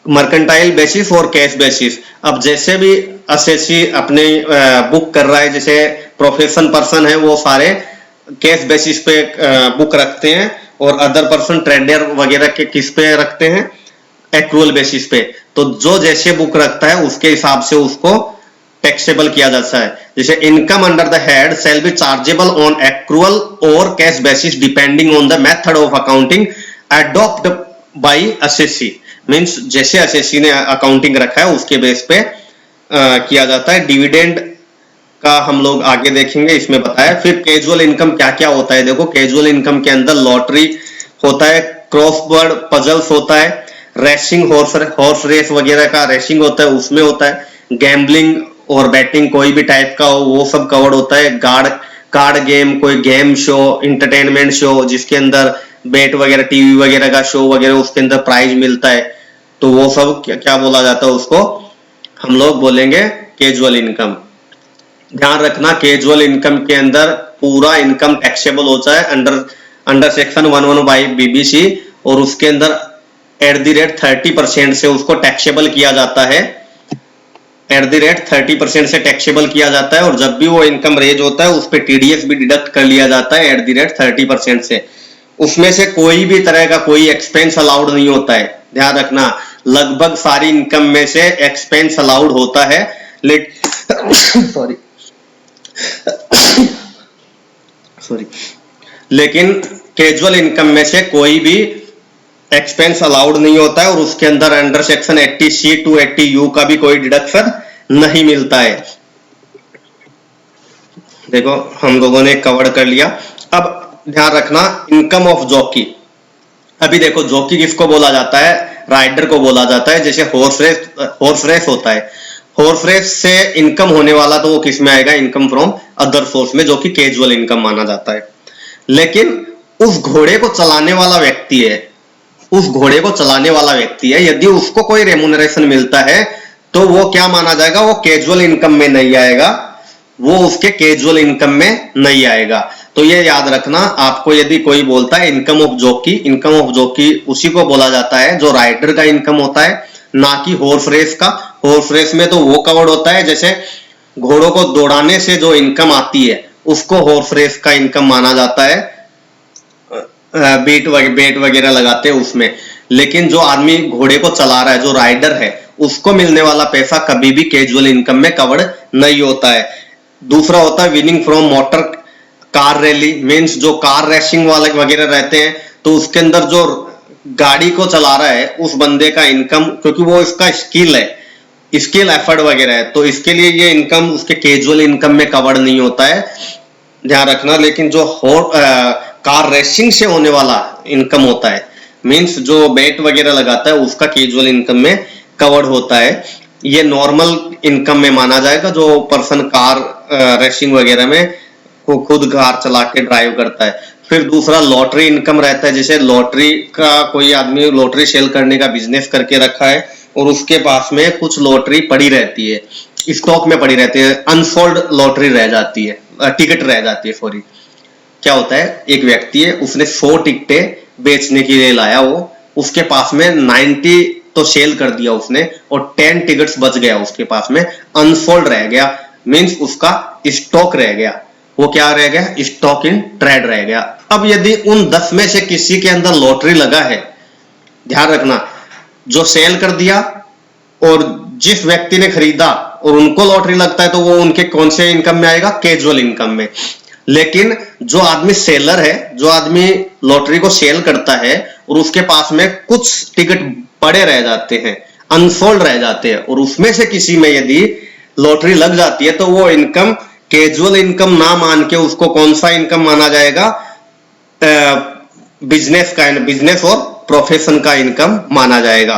मर्केंटाइल बेसिस और कैश बेसिस। अब जैसे भी असेसी अपने बुक कर रहा है, जैसे प्रोफेशन पर्सन है वो सारे कैश बेसिस पे बुक रखते हैं, और अदर पर्सन ट्रेडर वगैरह के किस पे रखते हैं, एक्रूअल बेसिस पे। तो जो जैसे बुक रखता है उसके हिसाब से उसको टैक्सेबल किया जाता है। जैसे income under the head shall be chargeable on accrual or cash basis depending on the method of accounting adopt by assessee. Means जैसे असेसी ने अकाउंटिंग रखा है उसके बेस पे किया जाता है। डिविडेंड का हम लोग आगे देखेंगे, इसमें बताया। फिर कैजुअल इनकम क्या क्या होता है, देखो कैजुअल इनकम के अंदर लॉटरी होता है, क्रॉसवर्ड पजल्स होता है, रेसिंग हॉर्स रेस वगैरह का रेसिंग होता है उसमें होता है, गैम्बलिंग और बैटिंग कोई भी टाइप का हो वो सब कवर्ड होता है। कार्ड गेम, कोई गेम शो, इंटरटेनमेंट शो जिसके अंदर बेट वगैरह, टीवी वगैरह का शो वगैरह उसके अंदर प्राइज मिलता है, तो वो सब क्या बोला जाता है, उसको हम लोग बोलेंगे कैजुअल इनकम। ध्यान रखना कैजुअल इनकम के अंदर पूरा इनकम टैक्सेबल होता है अंडर सेक्शन 11 बाई बीबीसी, और उसके अंदर @ 30% से उसको टैक्सेबल किया जाता है। @ 30% से टैक्सेबल किया जाता है, और जब भी वो इनकम रेज होता है उस पर टीडीएस भी डिडक्ट कर लिया जाता है @ 30% से। उसमें से कोई भी तरह का कोई एक्सपेंस अलाउड नहीं होता है। ध्यान रखना लगभग सारी इनकम में से एक्सपेंस अलाउड होता है, सॉरी लेकिन कैजुअल इनकम में से कोई भी एक्सपेंस अलाउड नहीं होता है, और उसके अंदर under section 80C to 80U का भी कोई डिडक्शन नहीं मिलता है। देखो हम लोगों ने कवर कर लिया। अब ध्यान रखना इनकम ऑफ जॉकी। अभी देखो जॉकी किसको बोला जाता है, राइडर को बोला जाता है। जैसे हॉर्स रेस होता है, हॉर्स रेस से इनकम होने वाला तो वो किस में आएगा, इनकम फ्रॉम अदर सोर्स में, जो कि कैजुअल इनकम माना जाता है। लेकिन उस घोड़े को चलाने वाला व्यक्ति है, उस घोड़े को चलाने वाला व्यक्ति है, यदि उसको कोई रेमुनरेशन मिलता है तो वो क्या माना जाएगा, वो कैजुअल इनकम में नहीं आएगा, वो उसके कैजुअल इनकम में नहीं आएगा। तो ये याद रखना, आपको यदि कोई बोलता है income of jockey, income of jockey उसी को बोला जाता है जो राइडर का इनकम होता है, ना कि हॉर्स रेस का। हॉर्स रेस में तो वो कवर्ड होता है, जैसे घोड़ों को दौड़ाने से जो इनकम आती है उसको हॉर्स रेस का इनकम माना जाता है, बेट वगैरह लगाते हैं उसमें। लेकिन जो आदमी घोड़े को चला रहा है, जो राइडर है, उसको मिलने वाला पैसा कभी भी कैजुअल इनकम में कवर्ड नहीं होता है। दूसरा होता है winning from motor car rally, means जो कार रेसिंग वाले वगैरह रहते हैं तो उसके अंदर जो गाड़ी को चला रहा है उस बंदे का इनकम, क्योंकि वो इसका स्किल है, स्किल एफर्ट वगैरह है, तो इसके लिए ये इनकम उसके कैजुअल इनकम में कवर्ड नहीं होता है, ध्यान रखना। लेकिन जो कार रेसिंग से होने वाला इनकम होता है, मींस जो बेट वगैरह लगाता है, उसका कैजुअल इनकम में कवर्ड होता है। ये नॉर्मल इनकम में माना जाएगा, जो पर्सन कार रेसिंग वगैरह में वो खुद कार चला के ड्राइव करता है। फिर दूसरा लॉटरी इनकम रहता है, जैसे लॉटरी का कोई आदमी लॉटरी सेल करने का बिजनेस करके रखा है और उसके पास में कुछ लॉटरी पड़ी रहती है, स्टॉक में पड़ी रहती है, अनसोल्ड लॉटरी रह जाती है, टिकट रह जाती है, सॉरी। क्या होता है, एक व्यक्ति है, उसने 100 टिकटें बेचने के लिए लाया, वो उसके पास में 90 तो सेल कर दिया उसने और 10 टिकट्स बच गया उसके पास में, अनसोल्ड रह गया, मींस उसका स्टॉक रह गया। वो क्या रह गया, स्टॉक इन ट्रेड रह गया। अब यदि उन 10 में से किसी के अंदर लॉटरी लगा है, ध्यान रखना, जो सेल कर दिया और जिस व्यक्ति ने खरीदा और उनको लॉटरी लगता है, तो वो उनके कौन से इनकम में आएगा, कैजुअल इनकम में। लेकिन जो आदमी सेलर है, जो आदमी लॉटरी को सेल करता है और उसके पास में कुछ टिकट पड़े रह जाते हैं, अनसोल्ड रह जाते हैं, और उसमें से किसी में यदि लॉटरी लग जाती है, तो वो इनकम कैजुअल इनकम ना मान के उसको कौन सा इनकम माना जाएगा, बिजनेस और प्रोफेशन का इनकम माना जाएगा।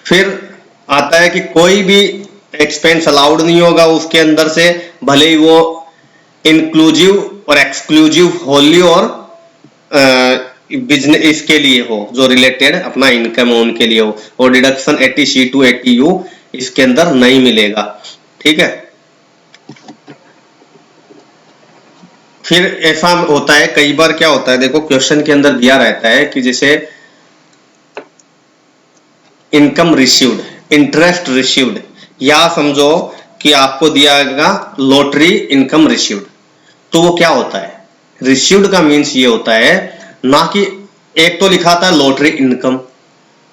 फिर आता है कि कोई भी एक्सपेंस अलाउड नहीं होगा उसके अंदर से, भले ही वो इंक्लूसिव और एक्सक्लूसिव होली और बिजनेस इसके लिए हो, जो रिलेटेड अपना इनकम हो उनके लिए हो, और डिडक्शन 80C to 80U इसके अंदर नहीं मिलेगा। ठीक है। फिर ऐसा होता है, कई बार क्या होता है, देखो क्वेश्चन के अंदर दिया रहता है कि जैसे इनकम रिसीव्ड, इंटरेस्ट रिसीव्ड, या समझो कि आपको दिया गया लॉटरी इनकम रिसीव्ड। तो वो क्या होता है, रिसीव्ड का मीन्स ये होता है ना कि एक तो लिखा था लॉटरी इनकम,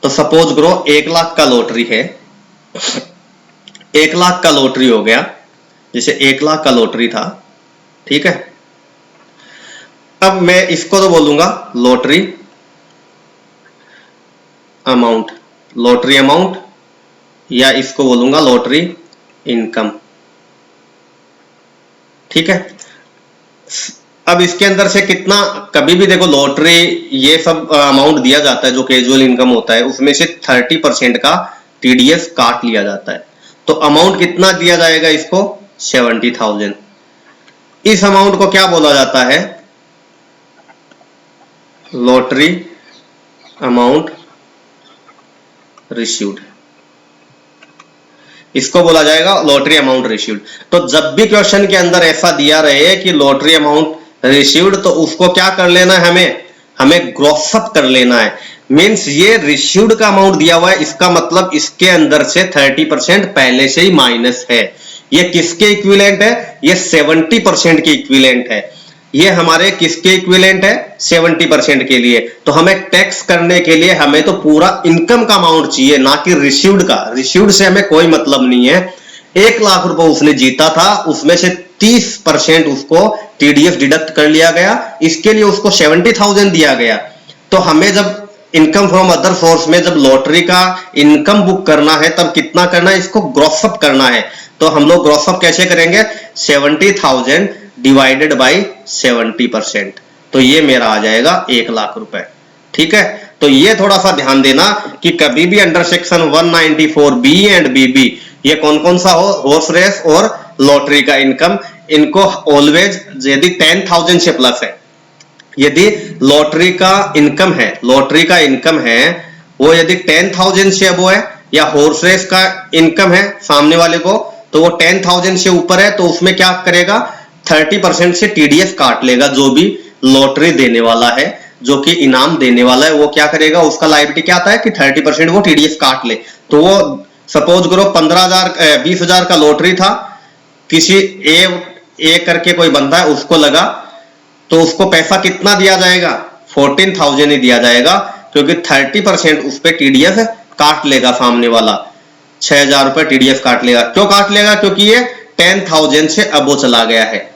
तो सपोज करो 1 लाख का लॉटरी है, 1 लाख का लॉटरी हो गया, जैसे 1 लाख का लॉटरी था, ठीक है। अब मैं इसको तो बोलूंगा लॉटरी अमाउंट, लॉटरी अमाउंट, या इसको बोलूंगा लॉटरी इनकम, ठीक है। अब इसके अंदर से कितना, कभी भी देखो लॉटरी ये सब अमाउंट दिया जाता है जो कैजुअल इनकम होता है, उसमें से 30% का टीडीएस काट लिया जाता है। तो अमाउंट कितना दिया जाएगा इसको, 70,000। इस अमाउंट को क्या बोला जाता है, लॉटरी अमाउंट रिसीव्ड, इसको बोला जाएगा लॉटरी अमाउंट रिसीव्ड। तो जब भी क्वेश्चन के अंदर ऐसा दिया रहे कि लॉटरी अमाउंट रिसीव्ड, तो उसको क्या कर लेना है, हमें ग्रॉस अप कर लेना है। मींस ये रिसीव्ड का अमाउंट दिया हुआ है, इसका मतलब इसके अंदर से 30% पहले से ही माइनस है। ये किसके इक्विवेलेंट है, ये 70% के इक्विवेलेंट है। ये हमारे किसके इक्विवेलेंट है, 70% के लिए। तो हमें टैक्स करने के लिए हमें तो पूरा इनकम का अमाउंट चाहिए, ना कि रिसीव्ड का। रिसीव्ड से हमें कोई मतलब नहीं है। 1 लाख रुपए उसने जीता था, उसमें से 30% उसको टीडीएस डिडक्ट कर लिया गया, इसके लिए उसको 70,000 दिया गया। तो हमें जब इनकम फ्रॉम अदर सोर्स में जब लॉटरी का इनकम बुक करना है, तब कितना करना है, इसको ग्रॉस अप करना है। तो हम लोग ग्रॉस अप कैसे करेंगे, 70,000 डिवाइडेड बाई 70%, तो ये मेरा आ जाएगा 1 लाख रुपए। ठीक है। तो ये थोड़ा सा ध्यान देना कि कभी भी under section 194B and BB ये कौन कौन सा हो, हॉर्स रेस और लॉटरी का इनकम, इनको ऑलवेज यदि 10,000 से प्लस है, यदि लॉटरी का इनकम है, लॉटरी का इनकम है वो यदि 10,000 से अबो है, या हॉर्स रेस का इनकम है सामने वाले को तो वो 10,000 से ऊपर है, तो उसमें क्या करेगा, 30% से टीडीएस काट लेगा। जो भी लॉटरी देने वाला है, जो कि इनाम देने वाला है, वो क्या करेगा, उसका लायबिलिटी क्या आता है कि 30% वो टीडीएस काट ले। तो वो सपोज करो 20,000 का लॉटरी था, किसी ए करके कोई बंदा है उसको लगा, तो उसको पैसा कितना दिया जाएगा, 14,000 ही दिया जाएगा, क्योंकि 30% उस पर टीडीएस काट लेगा सामने वाला, 6,000 रुपए टीडीएस काट लेगा। क्यों काट लेगा, क्योंकि ये 10,000 से अबो चला गया है।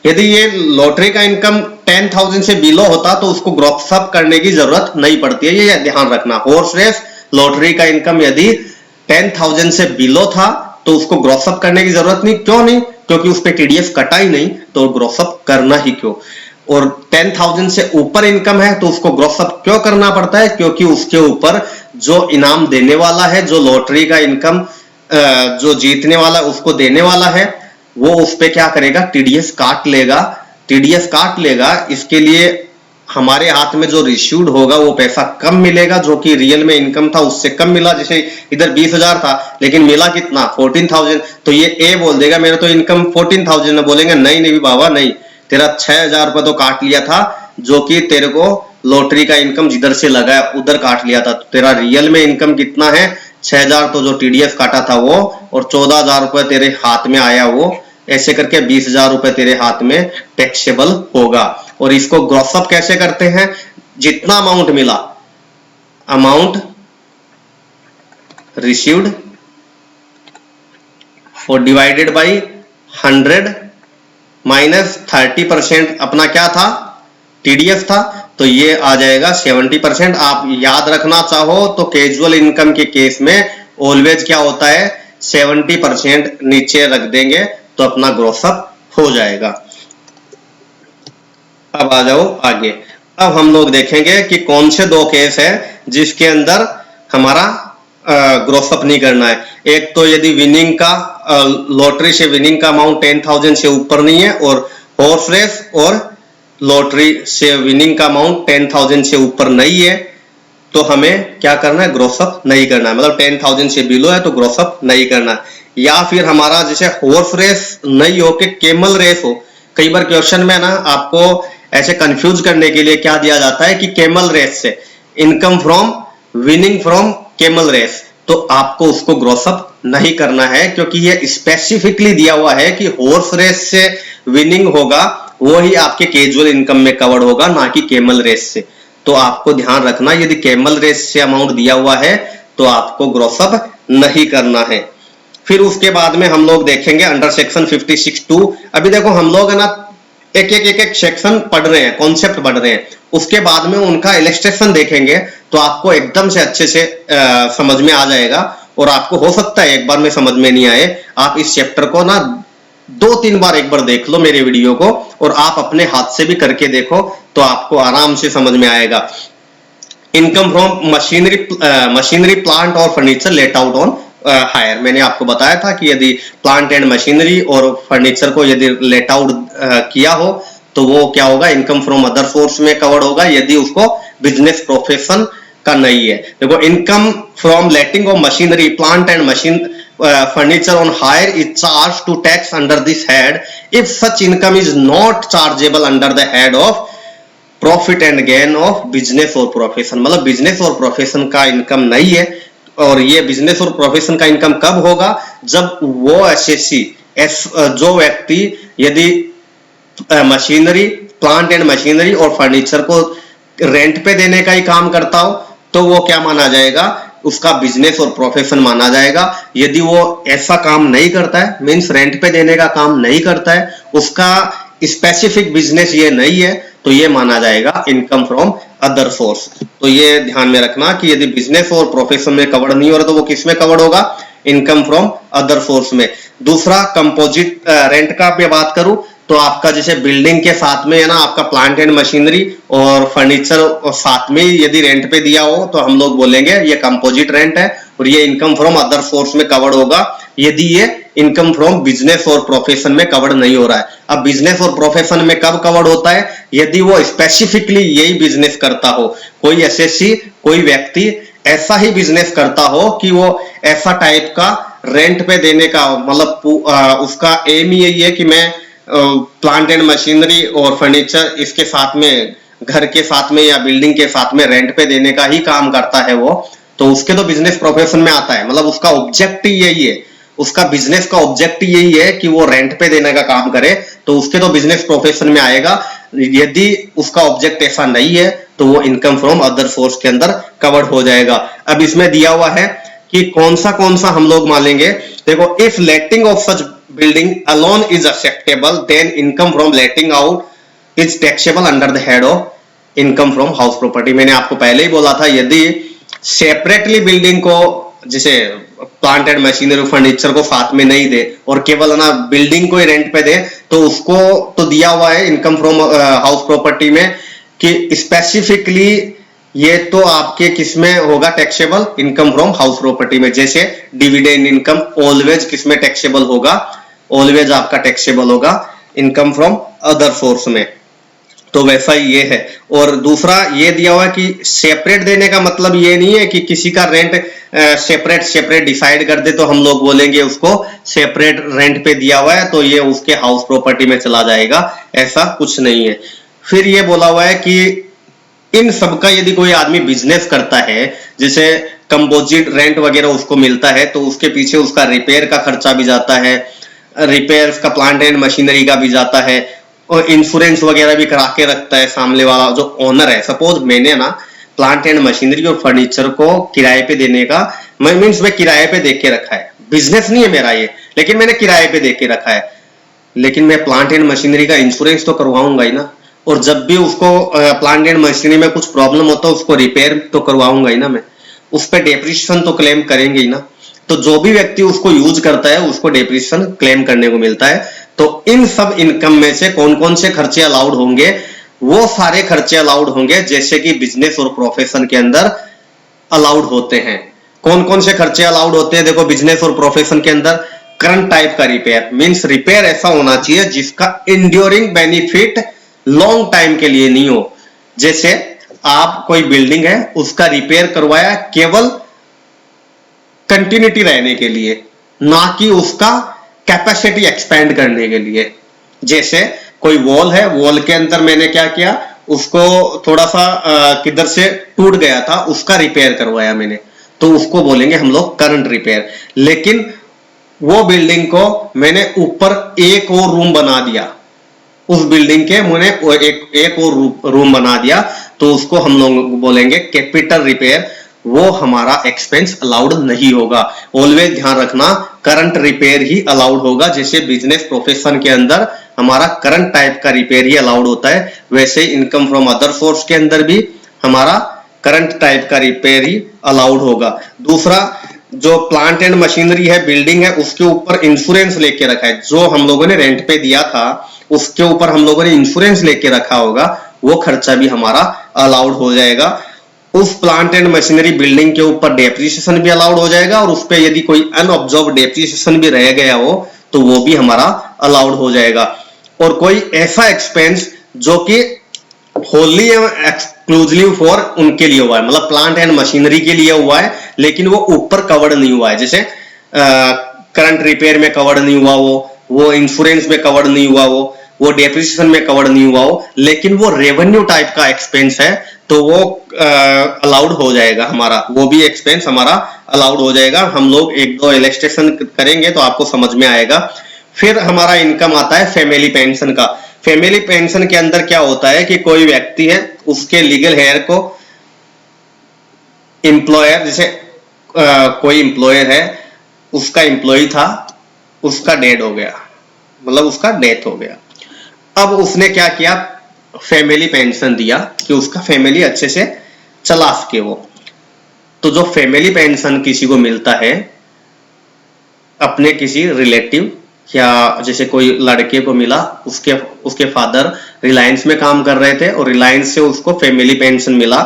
यदि ये लॉटरी का इनकम 10,000 से बिलो होता तो उसको ग्रॉस अप करने की जरूरत नहीं पड़ती है, ये ध्यान रखना। हॉर्स रेस लॉटरी का इनकम यदि 10,000 से बिलो था तो उसको ग्रॉस अप करने की जरूरत नहीं। क्यों नहीं, क्योंकि उस पर टीडीएस कटा ही नहीं, तो ग्रॉस अप करना ही क्यों। और 10,000 से ऊपर इनकम है तो उसको ग्रॉस अप क्यों करना पड़ता है, क्योंकि उसके ऊपर जो इनाम देने वाला है, जो लॉटरी का इनकम जो जीतने वाला उसको देने वाला है, वो उस पे क्या करेगा, टीडीएस काट लेगा। टीडीएस काट लेगा, इसके लिए हमारे हाथ में जो रिसीव्ड होगा वो पैसा कम मिलेगा, जो कि रियल में इनकम था उससे कम मिला। जैसे इधर 20,000 था लेकिन मिला कितना, 14,000। तो ये ए बोल देगा मेरा तो इनकम 14,000 है। बोलेंगे नहीं नहीं बाबा नहीं, तेरा 6,000 रुपये तो काट लिया था, जो कि तेरे को लॉटरी का इनकम जिधर से लगा है उधर काट लिया था। तो तेरा रियल में इनकम कितना है, 6,000 तो जो टीडीएस काटा था वो, और 14,000 रुपये तेरे हाथ में आया वो। ऐसे करके 20,000 रुपये तेरे हाथ में टैक्सेबल होगा। और इसको ग्रॉसअप कैसे करते हैं, जितना अमाउंट मिला, अमाउंट रिसीव्ड और डिवाइडेड बाई 100 माइनस 30% अपना क्या था, टीडीएस था, तो ये आ जाएगा 70%। आप याद रखना चाहो तो कैजुअल इनकम के केस में ऑलवेज क्या होता है, 70% नीचे रख देंगे तो अपना ग्रॉसअप हो जाएगा। अब आ जाओ आगे। अब हम लोग देखेंगे कि कौन से दो केस है जिसके अंदर हमारा ग्रॉसअप नहीं करना है। एक तो यदि विनिंग का लॉटरी से विनिंग का अमाउंट 10,000 से ऊपर नहीं है, और हॉर्स रेस और लॉटरी से विनिंग का अमाउंट 10,000 से ऊपर नहीं है, तो हमें क्या करना है, ग्रॉसअप नहीं करना है। मतलब 10,000 से बिलो है तो ग्रॉसअप नहीं करना है। या फिर हमारा जैसे हॉर्स रेस नहीं हो के केमल रेस हो। कई बार क्वेश्चन में ना आपको ऐसे कंफ्यूज करने के लिए क्या दिया जाता है कि केमल रेस से income from winning from camel race, तो आपको उसको ग्रॉसअप नहीं करना है, क्योंकि ये स्पेसिफिकली दिया हुआ है कि हॉर्स रेस से विनिंग होगा वो ही आपके कैजुअल इनकम में कवर होगा, ना कि केमल रेस से। तो आपको ध्यान रखना, यदि केमल रेस से अमाउंट दिया हुआ है तो आपको ग्रॉसअप नहीं करना है। फिर उसके बाद में हम लोग देखेंगे अंडर सेक्शन 56(2). अभी देखो हम लोग है ना एक सेक्शन पढ़ रहे हैं, कॉन्सेप्ट पढ़ रहे हैं, उसके बाद में उनका इलस्ट्रेशन देखेंगे तो आपको एकदम से अच्छे से समझ में आ जाएगा। और आपको हो सकता है एक बार में समझ में नहीं आए, आप इस चैप्टर को ना 2-3 बार एक बार देख लो मेरे वीडियो को, और आप अपने हाथ से भी करके देखो तो आपको आराम से समझ में आएगा। इनकम फ्रॉम मशीनरी प्लांट और furniture let out on hire. मैंने आपको बताया था कि यदि प्लांट एंड मशीनरी और फर्नीचर को यदि लेट आउट किया हो तो वो क्या होगा, इनकम फ्रॉम अदर सोर्स में कवर होगा, यदि उसको बिजनेस प्रोफेशन का नहीं है। देखो, income from letting of machinery plant and machine furniture on hire is charged to tax under this head if such income is not chargeable under the head of profit and gain of business और profession. मतलब business और profession का income नहीं है, और ये business और profession का इनकम कब होगा, जब वो एसएससी जो व्यक्ति यदि मशीनरी प्लांट एंड मशीनरी और फर्नीचर को रेंट पे देने का ही काम करता हो तो वो क्या माना जाएगा, उसका बिजनेस और प्रोफेशन माना जाएगा। यदि वो ऐसा काम नहीं करता है, मींस रेंट पे देने का काम नहीं करता है, उसका स्पेसिफिक बिजनेस ये नहीं है, तो ये माना जाएगा इनकम फ्रॉम अदर सोर्स। तो ये ध्यान में रखना कि यदि बिजनेस और प्रोफेशन में कवर नहीं हो रहा तो वो किस में कवर होगा, इनकम फ्रॉम अदर सोर्स में। दूसरा, कंपोजिट रेंट का मैं बात करूं तो आपका जैसे बिल्डिंग के साथ में है ना, आपका प्लांट एंड मशीनरी और फर्नीचर और साथ में यदि रेंट पे दिया हो तो हम लोग बोलेंगे ये कंपोजिट रेंट है, और ये इनकम फ्रॉम अदर सोर्स में कवर्ड होगा यदि ये इनकम फ्रॉम बिजनेस और प्रोफेशन में कवर्ड नहीं हो रहा है। अब बिजनेस और प्रोफेशन में कब कवर्ड होता है, यदि वो स्पेसिफिकली यही बिजनेस करता हो, कोई एसएससी कोई व्यक्ति ऐसा ही बिजनेस करता हो कि वो ऐसा टाइप का रेंट पे देने का, मतलब उसका एम ही यही है कि मैं प्लांट एंड मशीनरी और फर्नीचर इसके साथ में, घर के साथ में या बिल्डिंग के साथ में रेंट पे देने का ही काम करता है वो, तो उसके तो बिजनेस प्रोफेशन में आता है। मतलब उसका ऑब्जेक्ट यही है, उसका बिजनेस का ऑब्जेक्ट यही है कि वो रेंट पे देने का काम करे, तो उसके तो बिजनेस प्रोफेशन में आएगा। यदि उसका ऑब्जेक्ट ऐसा नहीं है तो वो इनकम फ्रॉम अदर सोर्स के अंदर कवर्ड हो जाएगा। अब इसमें दिया हुआ है कि कौन सा हम लोग मानेंगे। देखो, if letting of such building alone is acceptable, then income from letting out is taxable under the head of income from house property। मैंने आपको पहले ही बोला था, यदि सेपरेटली बिल्डिंग को जैसे प्लांट एंड मशीनरी फर्नीचर को साथ में नहीं दे और केवल ना बिल्डिंग को ही रेंट पे दे, तो उसको तो दिया हुआ है इनकम फ्रॉम हाउस प्रॉपर्टी में कि स्पेसिफिकली ये तो आपके किसमें होगा taxable, income from house property में। जैसे डिविडेंड इनकम ऑलवेज किसमें टैक्सेबल होगा, ऑलवेज आपका टैक्सेबल होगा इनकम फ्रॉम अदर सोर्स में। तो वैसा ही ये है। और दूसरा ये दिया हुआ है कि सेपरेट देने का मतलब ये नहीं है कि किसी का रेंट सेपरेट डिसाइड कर दे तो हम लोग बोलेंगे उसको सेपरेट रेंट पे दिया हुआ है तो ये उसके हाउस प्रॉपर्टी में चला जाएगा, ऐसा कुछ नहीं है। फिर ये बोला हुआ है कि इन सबका यदि कोई आदमी बिजनेस करता है, जैसे कंपोजिट रेंट वगैरह उसको मिलता है, तो उसके पीछे उसका रिपेयर का खर्चा भी जाता है, रिपेयर का प्लांट एंड मशीनरी का भी जाता है, और इंश्योरेंस वगैरह भी करा के रखता है सामने वाला जो ओनर है। सपोज मैंने ना प्लांट एंड मशीनरी और फर्नीचर को किराए पे देने का मीन्स मैं किराए पे दे के रखा है, बिजनेस नहीं है मेरा ये, लेकिन मैंने किराए पे दे के रखा है, लेकिन मैं प्लांट एंड मशीनरी का इंश्योरेंस तो करवाऊंगा ही ना, और जब भी उसको प्लांट एंड मशीनरी में कुछ प्रॉब्लम होता है उसको रिपेयर तो करवाऊंगा ही ना मैं, उस पर डेप्रिसिएशन तो क्लेम करेंगे ही ना। तो जो भी व्यक्ति उसको यूज करता है उसको डेप्रिसिएशन क्लेम करने को मिलता है। तो इन सब इनकम में से कौन कौन से खर्चे अलाउड होंगे, वो सारे खर्चे अलाउड होंगे जैसे कि बिजनेस और प्रोफेशन के अंदर अलाउड होते हैं। कौन कौन से खर्चे अलाउड होते हैं, देखो बिजनेस और प्रोफेशन के अंदर करंट टाइप का रिपेयर, मींस रिपेयर ऐसा होना चाहिए जिसका इंड्योरिंग बेनिफिट लॉन्ग टाइम के लिए नहीं हो। जैसे आप कोई बिल्डिंग है उसका रिपेयर करवाया केवल कंटिन्यूटी रहने के लिए, ना कि उसका कैपेसिटी एक्सपेंड करने के लिए। जैसे कोई वॉल है, वॉल के अंदर मैंने क्या किया, उसको थोड़ा सा किधर से टूट गया था, उसका रिपेयर करवाया मैंने, तो उसको बोलेंगे हम लोग करंट रिपेयर। लेकिन वो बिल्डिंग को मैंने ऊपर एक और रूम बना दिया, उस बिल्डिंग के मैंने एक और रूम बना दिया, तो उसको हम लोग बोलेंगे कैपिटल रिपेयर। वो हमारा एक्सपेंस अलाउड नहीं होगा। ऑलवेज ध्यान रखना करंट रिपेयर ही अलाउड होगा। जैसे बिजनेस प्रोफेशन के अंदर हमारा करंट टाइप का रिपेयर ही अलाउड होता है, वैसे इनकम फ्रॉम अदर सोर्स के अंदर भी हमारा करंट टाइप का रिपेयर ही अलाउड होगा। दूसरा, जो प्लांट एंड मशीनरी है, बिल्डिंग है, उसके ऊपर इंश्योरेंस लेके रखा है, जो हम लोगों ने रेंट पे दिया था उसके ऊपर हम लोगों ने इंश्योरेंस लेके रखा होगा, वो खर्चा भी हमारा अलाउड हो जाएगा। उस प्लांट एंड मशीनरी बिल्डिंग के ऊपर डेप्रिसिएशन भी अलाउड हो जाएगा, और उस पर यदि कोई अनऑब्जर्व डेप्रिसिएशन भी रह गया हो तो वो भी हमारा अलाउड हो जाएगा। और कोई ऐसा एक्सपेंस जो कि होली एक्सक्लूसिव फॉर उनके लिए हुआ है, मतलब प्लांट एंड मशीनरी के लिए हुआ है, लेकिन वो ऊपर कवर्ड नहीं हुआ है, जैसे करंट रिपेयर में कवर्ड नहीं हुआ, वो इंश्योरेंस में कवर्ड नहीं हुआ, वो डेप्रिसिएशन में कवर्ड नहीं हुआ हो, लेकिन वो रेवेन्यू टाइप का एक्सपेंस है, तो वो अलाउड हो जाएगा हमारा, वो भी एक्सपेंस हमारा अलाउड हो जाएगा। हम लोग एक दो इलस्ट्रेशन करेंगे तो आपको समझ में आएगा। फिर हमारा इनकम आता है फैमिली पेंशन का। फैमिली पेंशन के अंदर क्या होता है कि कोई व्यक्ति है, उसके लीगल हेयर को एम्प्लॉयर, जैसे कोई एम्प्लॉयर है, उसका एम्प्लॉय था, उसका डेड हो गया, मतलब उसका डेथ हो गया। अब उसने क्या किया, फैमिली पेंशन दिया कि उसका फैमिली अच्छे से चला सके वो। तो जो फैमिली पेंशन किसी को मिलता है अपने किसी रिलेटिव, या जैसे कोई लड़के को मिला, उसके फादर रिलायंस में काम कर रहे थे और रिलायंस से उसको फैमिली पेंशन मिला,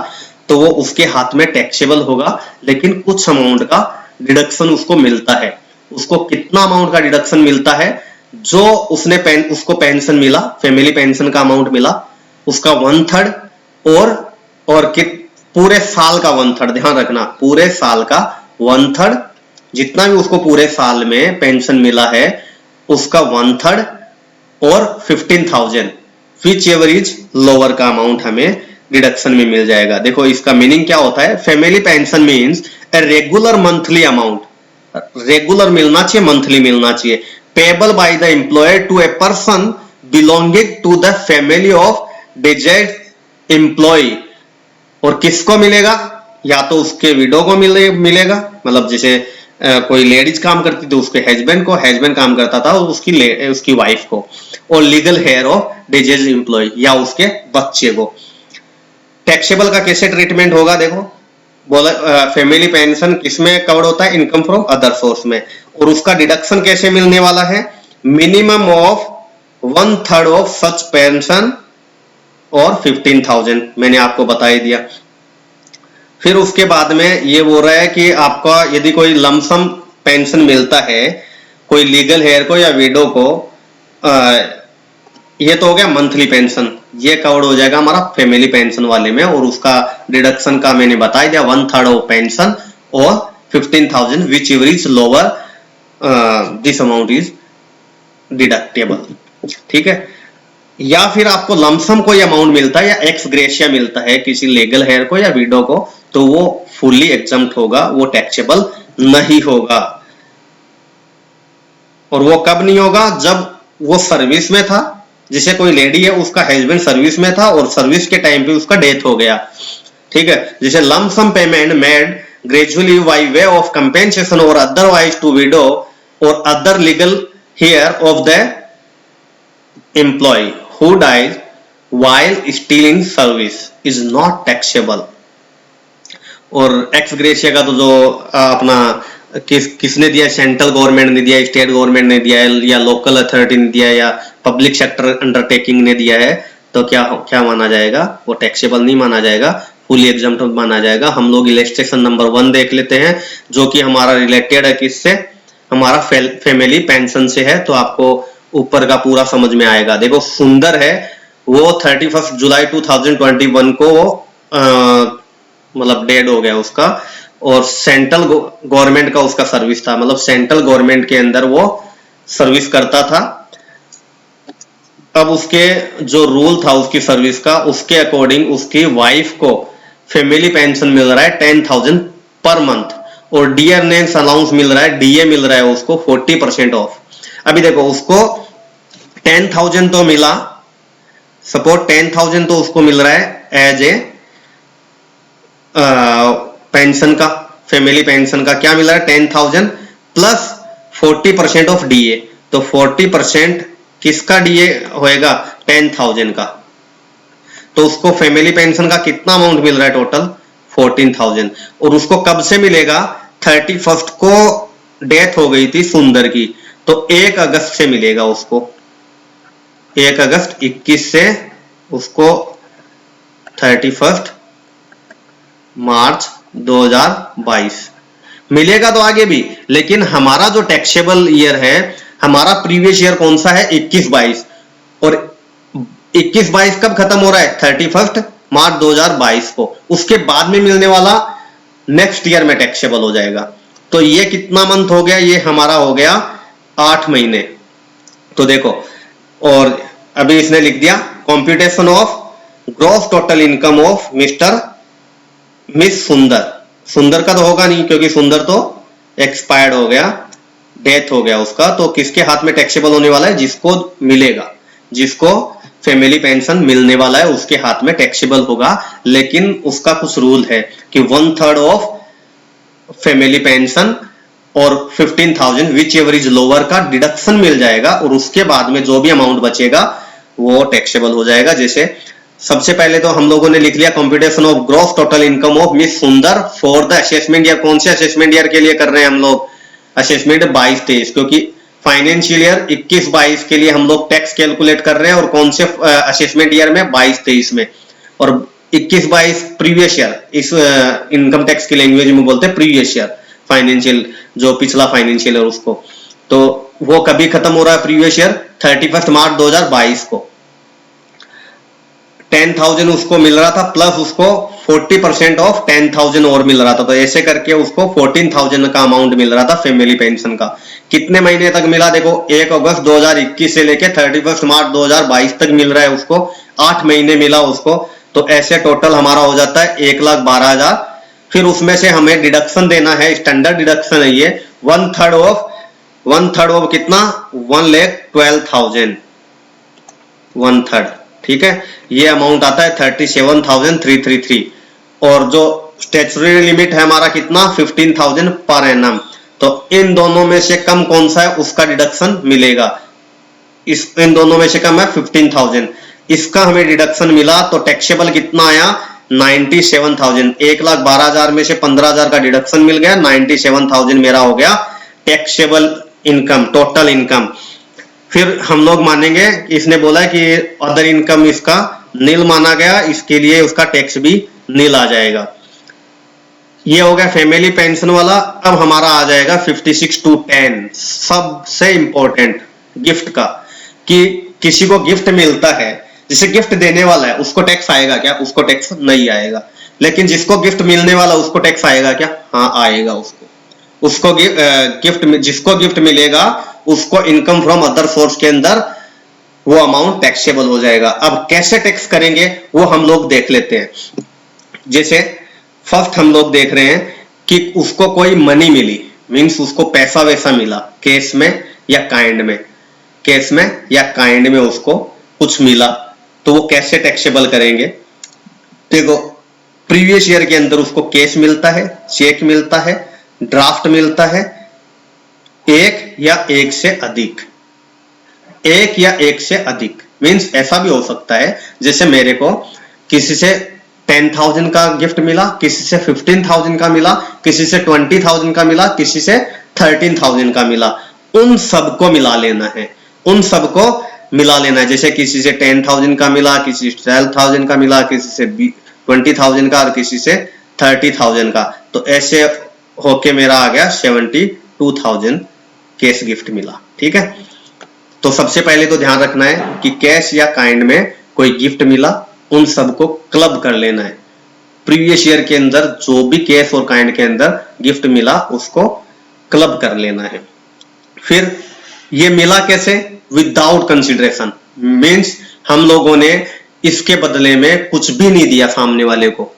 तो वो उसके हाथ में टैक्सेबल होगा, लेकिन कुछ अमाउंट का डिडक्शन उसको मिलता है। उसको कितना अमाउंट का डिडक्शन मिलता है, जो उसको पेंशन मिला, फैमिली पेंशन का अमाउंट मिला, उसका 1/3 और पूरे साल का 1/3, ध्यान रखना पूरे साल का 1/3, जितना भी उसको पूरे साल में पेंशन मिला है उसका 1/3 और 15,000 विच एवर इज लोअर का अमाउंट हमें डिडक्शन में मिल जाएगा। देखो इसका मीनिंग क्या होता है, family pension means a regular monthly amount, regular मिलना चाहिए, मंथली मिलना चाहिए, payable by the employer to a person belonging to the family of deceased employee. और किसको मिलेगा, या तो उसके विडो को मिलेगा, मतलब जैसे कोई लेडीज काम करती थी उसके हस्बैंड को, हस्बैंड काम करता था उसकी वाइफ को, और legal heir of disease employ या उसके बच्चे को। टैक्सेबल का कैसे ट्रीटमेंट होगा, देखो बोला फैमिली पेंशन किसमें कवर होता है, इनकम फ्रॉम अदर सोर्स में, और उसका डिडक्शन कैसे मिलने वाला है, minimum of 1/3 of such pension और 15,000, मैंने आपको बता ही दिया। फिर उसके बाद में ये बोल रहा है कि आपका यदि कोई लमसम पेंशन मिलता है कोई लीगल हेयर को या विडो को, ये तो हो गया मंथली पेंशन, ये कवर्ड हो जाएगा हमारा फैमिली पेंशन वाले में, और उसका डिडक्शन का मैंने बता दिया 1/3 ऑफ पेंशन और 15,000 whichever is lower this amount is deductible. ठीक है, या फिर आपको लमसम कोई अमाउंट मिलता है या एक्स ग्रेशिया मिलता है किसी लीगल हेयर को या विडो को, तो वो फुल्ली एग्जम्प्ट होगा, वो टैक्सेबल नहीं होगा। और वो कब नहीं होगा? जब वो सर्विस में था, जिसे कोई लेडी है उसका हस्बैंड सर्विस में था और सर्विस के टाइम पे उसका डेथ हो गया। ठीक है, जैसे lump sum payment made gradually by way of compensation और अदरवाइज टू विडो और other legal heir of the employee who dies while still in service is not taxable। और एक्स ग्रेशिया का तो जो अपना किसने दिया, सेंट्रल गवर्नमेंट ने दिया, स्टेट गवर्नमेंट ने दिया है, या लोकल अथॉरिटी ने दिया, या पब्लिक सेक्टर अंडरटेकिंग ने दिया है, तो क्या माना जाएगा? वो टैक्सेबल नहीं माना जाएगा, फुली एग्जम्प्ट माना जाएगा। हम लोग इलस्ट्रेशन नंबर 1 देख लेते हैं, जो कि हमारा रिलेटेड है किससे? हमारा फैमिली पेंशन से है, तो आपको ऊपर का पूरा समझ में आएगा। देखो सुंदर है, वो 31 जुलाई 2021 को मतलब डेड हो गया उसका, और सेंट्रल गवर्नमेंट का उसका सर्विस था, मतलब सेंट्रल गवर्नमेंट के अंदर वो सर्विस करता था। अब उसके जो रूल था उसकी सर्विस का, उसके अकॉर्डिंग उसकी वाइफ को फैमिली पेंशन मिल रहा है 10,000 पर मंथ, और डियरनेस अलाउंस मिल रहा है, डीए मिल रहा है उसको 40% ऑफ। अभी देखो उसको 10,000 तो मिला, सपोज 10,000 तो उसको मिल रहा है एज ए पेंशन का, फैमिली पेंशन का क्या मिल रहा है? 10,000 प्लस 40% ऑफ डीए, तो 40% किसका डीए होएगा? 10,000 का। तो उसको फैमिली पेंशन का कितना अमाउंट मिल रहा है? टोटल 14,000। और उसको कब से मिलेगा? 31 को डेथ हो गई थी सुंदर की, तो 1 अगस्त से मिलेगा उसको, 1 अगस्त 21 से उसको 31 मार्च 2022 मिलेगा, तो आगे भी। लेकिन हमारा जो टैक्सेबल ईयर है, हमारा प्रीवियस ईयर कौन सा है? 21-22, और 21-22 कब खत्म हो रहा है? 31 मार्च 2022 को। उसके बाद में मिलने वाला नेक्स्ट ईयर में टैक्सेबल हो जाएगा। तो ये कितना मंथ हो गया? ये हमारा हो गया 8 महीने। तो देखो, और अभी इसने लिख दिया computation of gross total income of miss सुंदर। सुंदर का तो होगा नहीं, क्योंकि सुंदर तो एक्सपायर्ड हो गया, डेथ हो गया उसका। तो किसके हाथ में टैक्सेबल होने वाला है? जिसको मिलेगा, जिसको फैमिली पेंशन मिलने वाला है उसके हाथ में टैक्सेबल होगा। लेकिन उसका कुछ रूल है कि 1/3 ऑफ फैमिली पेंशन और 15,000 विच एवर इज लोअर का डिडक्शन मिल जाएगा, और उसके बाद में जो भी अमाउंट बचेगा वो टैक्सेबल हो जाएगा। जैसे सबसे पहले तो हम लोगों ने लिख लिया computation of gross total income of miss सुंदर फॉर द असेसमेंट ईयर। कौन से असेसमेंट ईयर के लिए कर रहे हैं हम लोग? असेसमेंट 22-23, क्योंकि फाइनेंशियल ईयर 21-22 के लिए हम लोग टैक्स कैलकुलेट कर रहे हैं, और कौन से असेसमेंट ईयर में? 22-23 में। और 21-22 प्रीवियस ईयर, इस इनकम टैक्स की लैंग्वेज में बोलते हैं प्रीवियस ईयर, फाइनेंशियल जो पिछला फाइनेंशियल ईयर उसको। तो वो कभी खत्म हो रहा है प्रीवियस ईयर? 31 मार्च 2022 को। 10,000 उसको मिल रहा था, प्लस उसको 40% ऑफ 10,000 और मिल रहा था, तो ऐसे करके उसको 14,000 का अमाउंट मिल रहा था फैमिली पेंशन का। कितने महीने तक मिला? देखो 1 अगस्त 2021 से लेके 31 मार्च 2022 तक मिल रहा है उसको, 8 महीने मिला उसको। तो ऐसे टोटल हमारा हो जाता है 1,12,000। फिर उसमें से हमें डिडक्शन देना है, स्टैंडर्ड डिडक्शन है ये, 1/3 ऑफ कितना? 1,12,000, 1/3। ठीक है, ये अमाउंट आता है 37,333। और जो स्टैट्यूटरी लिमिट है हमारा कितना? 15,000 पर एनम। तो इन दोनों में से कम कौन सा है? उसका डिडक्शन मिलेगा। इन दोनों में से कम है 15,000, इसका हमें डिडक्शन मिला, तो टैक्सेबल कितना आया? 97,000। 1,12,000 में से 15,000 का डिडक्शन मिल गया, 97,000 मेरा हो गया टैक्सेबल इनकम, टोटल इनकम। फिर हम लोग मानेंगे, इसने बोला है कि अदर इनकम इसका नील माना गया, इसके लिए उसका टैक्स भी नील आ जाएगा। ये हो गया फैमिली पेंशन वाला। अब हमारा आ जाएगा 56 to 10, सबसे इंपॉर्टेंट गिफ्ट का, कि किसी को गिफ्ट मिलता है, जिसे गिफ्ट देने वाला है उसको टैक्स आएगा क्या? उसको टैक्स नहीं आएगा। लेकिन जिसको गिफ्ट मिलने वाला उसको टैक्स आएगा क्या? हाँ आएगा। उसको गिफ्ट जिसको गिफ्ट मिलेगा उसको इनकम फ्रॉम अदर सोर्स के अंदर वो अमाउंट टैक्सेबल हो जाएगा। अब कैसे टैक्स करेंगे वो हम लोग देख लेते हैं। जैसे फर्स्ट हम लोग देख रहे हैं कि उसको कोई मनी मिली, मींस उसको पैसा वैसा मिला, कैश में या काइंड में, कैश में या काइंड में उसको कुछ मिला, तो वो कैसे टैक्सेबल करेंगे? देखो प्रीवियस ईयर के अंदर उसको कैश मिलता है, चेक मिलता है, ड्राफ्ट मिलता है, एक या एक से अधिक, एक या एक से अधिक मींस ऐसा भी हो सकता है जैसे मेरे को किसी से 10,000 का गिफ्ट मिला, किसी से 15,000 का मिला, किसी से 20,000 का मिला, किसी से 13,000 का मिला। उन सबको मिला लेना है, उन सबको मिला लेना है। जैसे किसी से 10,000 का मिला, किसी से 12,000 का मिला, किसी से 20,000 का और किसी से 30,000 का, तो ऐसे होके मेरा आ गया 72,000 कैश गिफ्ट मिला। ठीक है, तो सबसे पहले तो ध्यान रखना है कि कैश या काइंड में कोई गिफ्ट मिला उन सबको क्लब कर लेना है। प्रीवियस ईयर के अंदर जो भी कैश और काइंड के अंदर गिफ्ट मिला उसको क्लब कर लेना है। फिर ये मिला कैसे? विदाउट कंसिडरेशन, मींस हम लोगों ने इसके बदले में कुछ भी नहीं दिया सामने वाले को।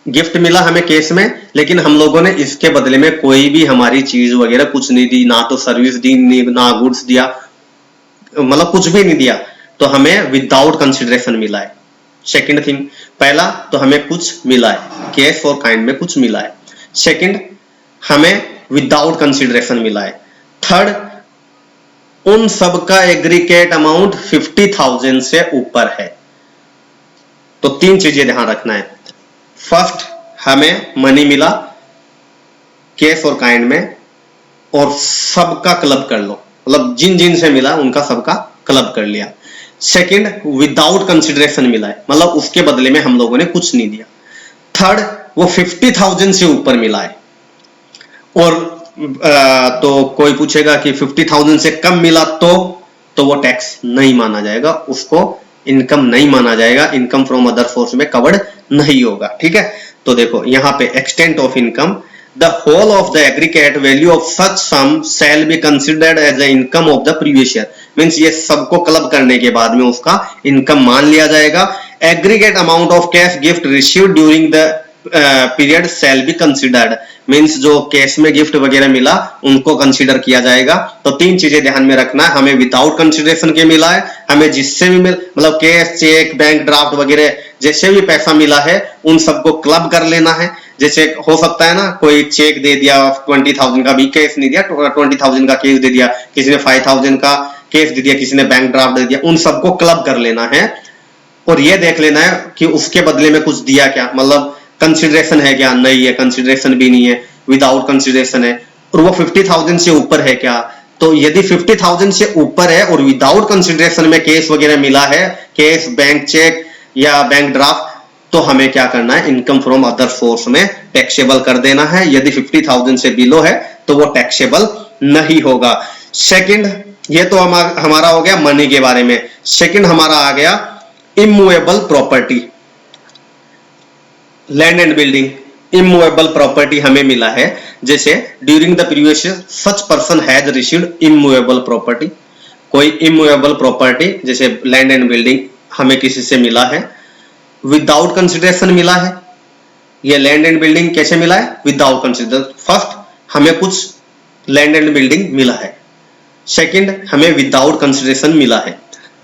गिफ्ट मिला हमें कैश में, लेकिन हम लोगों ने इसके बदले में कोई भी हमारी चीज वगैरह कुछ नहीं दी, ना तो सर्विस दी, ना गुड्स दिया, मतलब कुछ भी नहीं दिया, तो हमें विदाउट कंसिडरेशन मिला है। सेकंड थिंग, पहला तो हमें कुछ मिला है, कैश और काइंड में कुछ मिला है। सेकंड, हमें विदाउट कंसिडरेशन मिला है। थर्ड, उन सब का एग्रीगेट अमाउंट 50,000 से ऊपर है। तो तीन चीजें ध्यान रखना है। फर्स्ट, हमें मनी मिला कैश और काइंड में, और सबका क्लब कर लो, मतलब जिन जिन से मिला उनका सबका क्लब कर लिया। सेकंड, विदाउट कंसिडरेशन मिला है, मतलब उसके बदले में हम लोगों ने कुछ नहीं दिया। थर्ड, वो 50,000 से ऊपर मिला है। और तो कोई पूछेगा कि 50,000 से कम मिला तो वो टैक्स नहीं माना जाएगा, उसको इनकम नहीं माना जाएगा, इनकम फ्रॉम अदर सोर्स में कवर्ड नहीं होगा। ठीक है, तो देखो यहाँ पे extent of income, the whole of the aggregate value of such sum shall be considered as the income of the previous year, means ये सबको क्लब करने के बाद में उसका इनकम मान लिया जाएगा। Aggregate amount of cash gift received during the period shell be considered, means जो कैश में गिफ्ट वगैरह मिला उनको कंसीडर किया जाएगा। तो तीन चीजें ध्यान में रखना है, हमें विदाउट कंसिडरेशन के मिला है, हमें जिससे भी मतलब कैश, चेक, बैंक ड्राफ्ट वगैरह जैसे भी पैसा मिला है उन सबको क्लब कर लेना है। जैसे हो सकता है ना, कोई चेक दे दिया 20,000 का, भी कैश नहीं दिया, 20,000 का कैश दे दिया, किसी ने 5,000 का कैश दे दिया, किसी ने बैंक ड्राफ्ट दे दिया, उन सबको क्लब कर लेना है। और ये देख लेना है कि उसके बदले में कुछ दिया क्या, मतलब कंसिडरेशन है क्या? नहीं है, कंसिडरेशन भी नहीं है, विदाउट कंसिडरेशन है। और वो 50,000 से ऊपर है क्या? तो यदि 50,000 से ऊपर है और विदाउट कंसिडरेशन में कैश वगैरह मिला है, कैश, बैंक चेक या बैंक ड्राफ्ट, तो हमें क्या करना है? इनकम फ्रॉम अदर सोर्स में टैक्सेबल कर देना है। यदि 50,000 से बिलो है तो वो टैक्सेबल नहीं होगा। सेकंड, ये तो हमारा हो गया मनी के बारे में। सेकंड हमारा आ गया immovable property, land and building. Immovable property हमें मिला है, जैसे during the previous year such person has received immovable property. कोई इमूवेबल प्रॉपर्टी जैसे लैंड एंड बिल्डिंग हमें किसी से मिला है, विदाउट कंसिडरेशन मिला है। ये लैंड एंड बिल्डिंग कैसे मिला है? Without consideration. फर्स्ट, हमें कुछ लैंड एंड बिल्डिंग मिला है। सेकंड, हमें विदाउट कंसिडरेशन मिला है।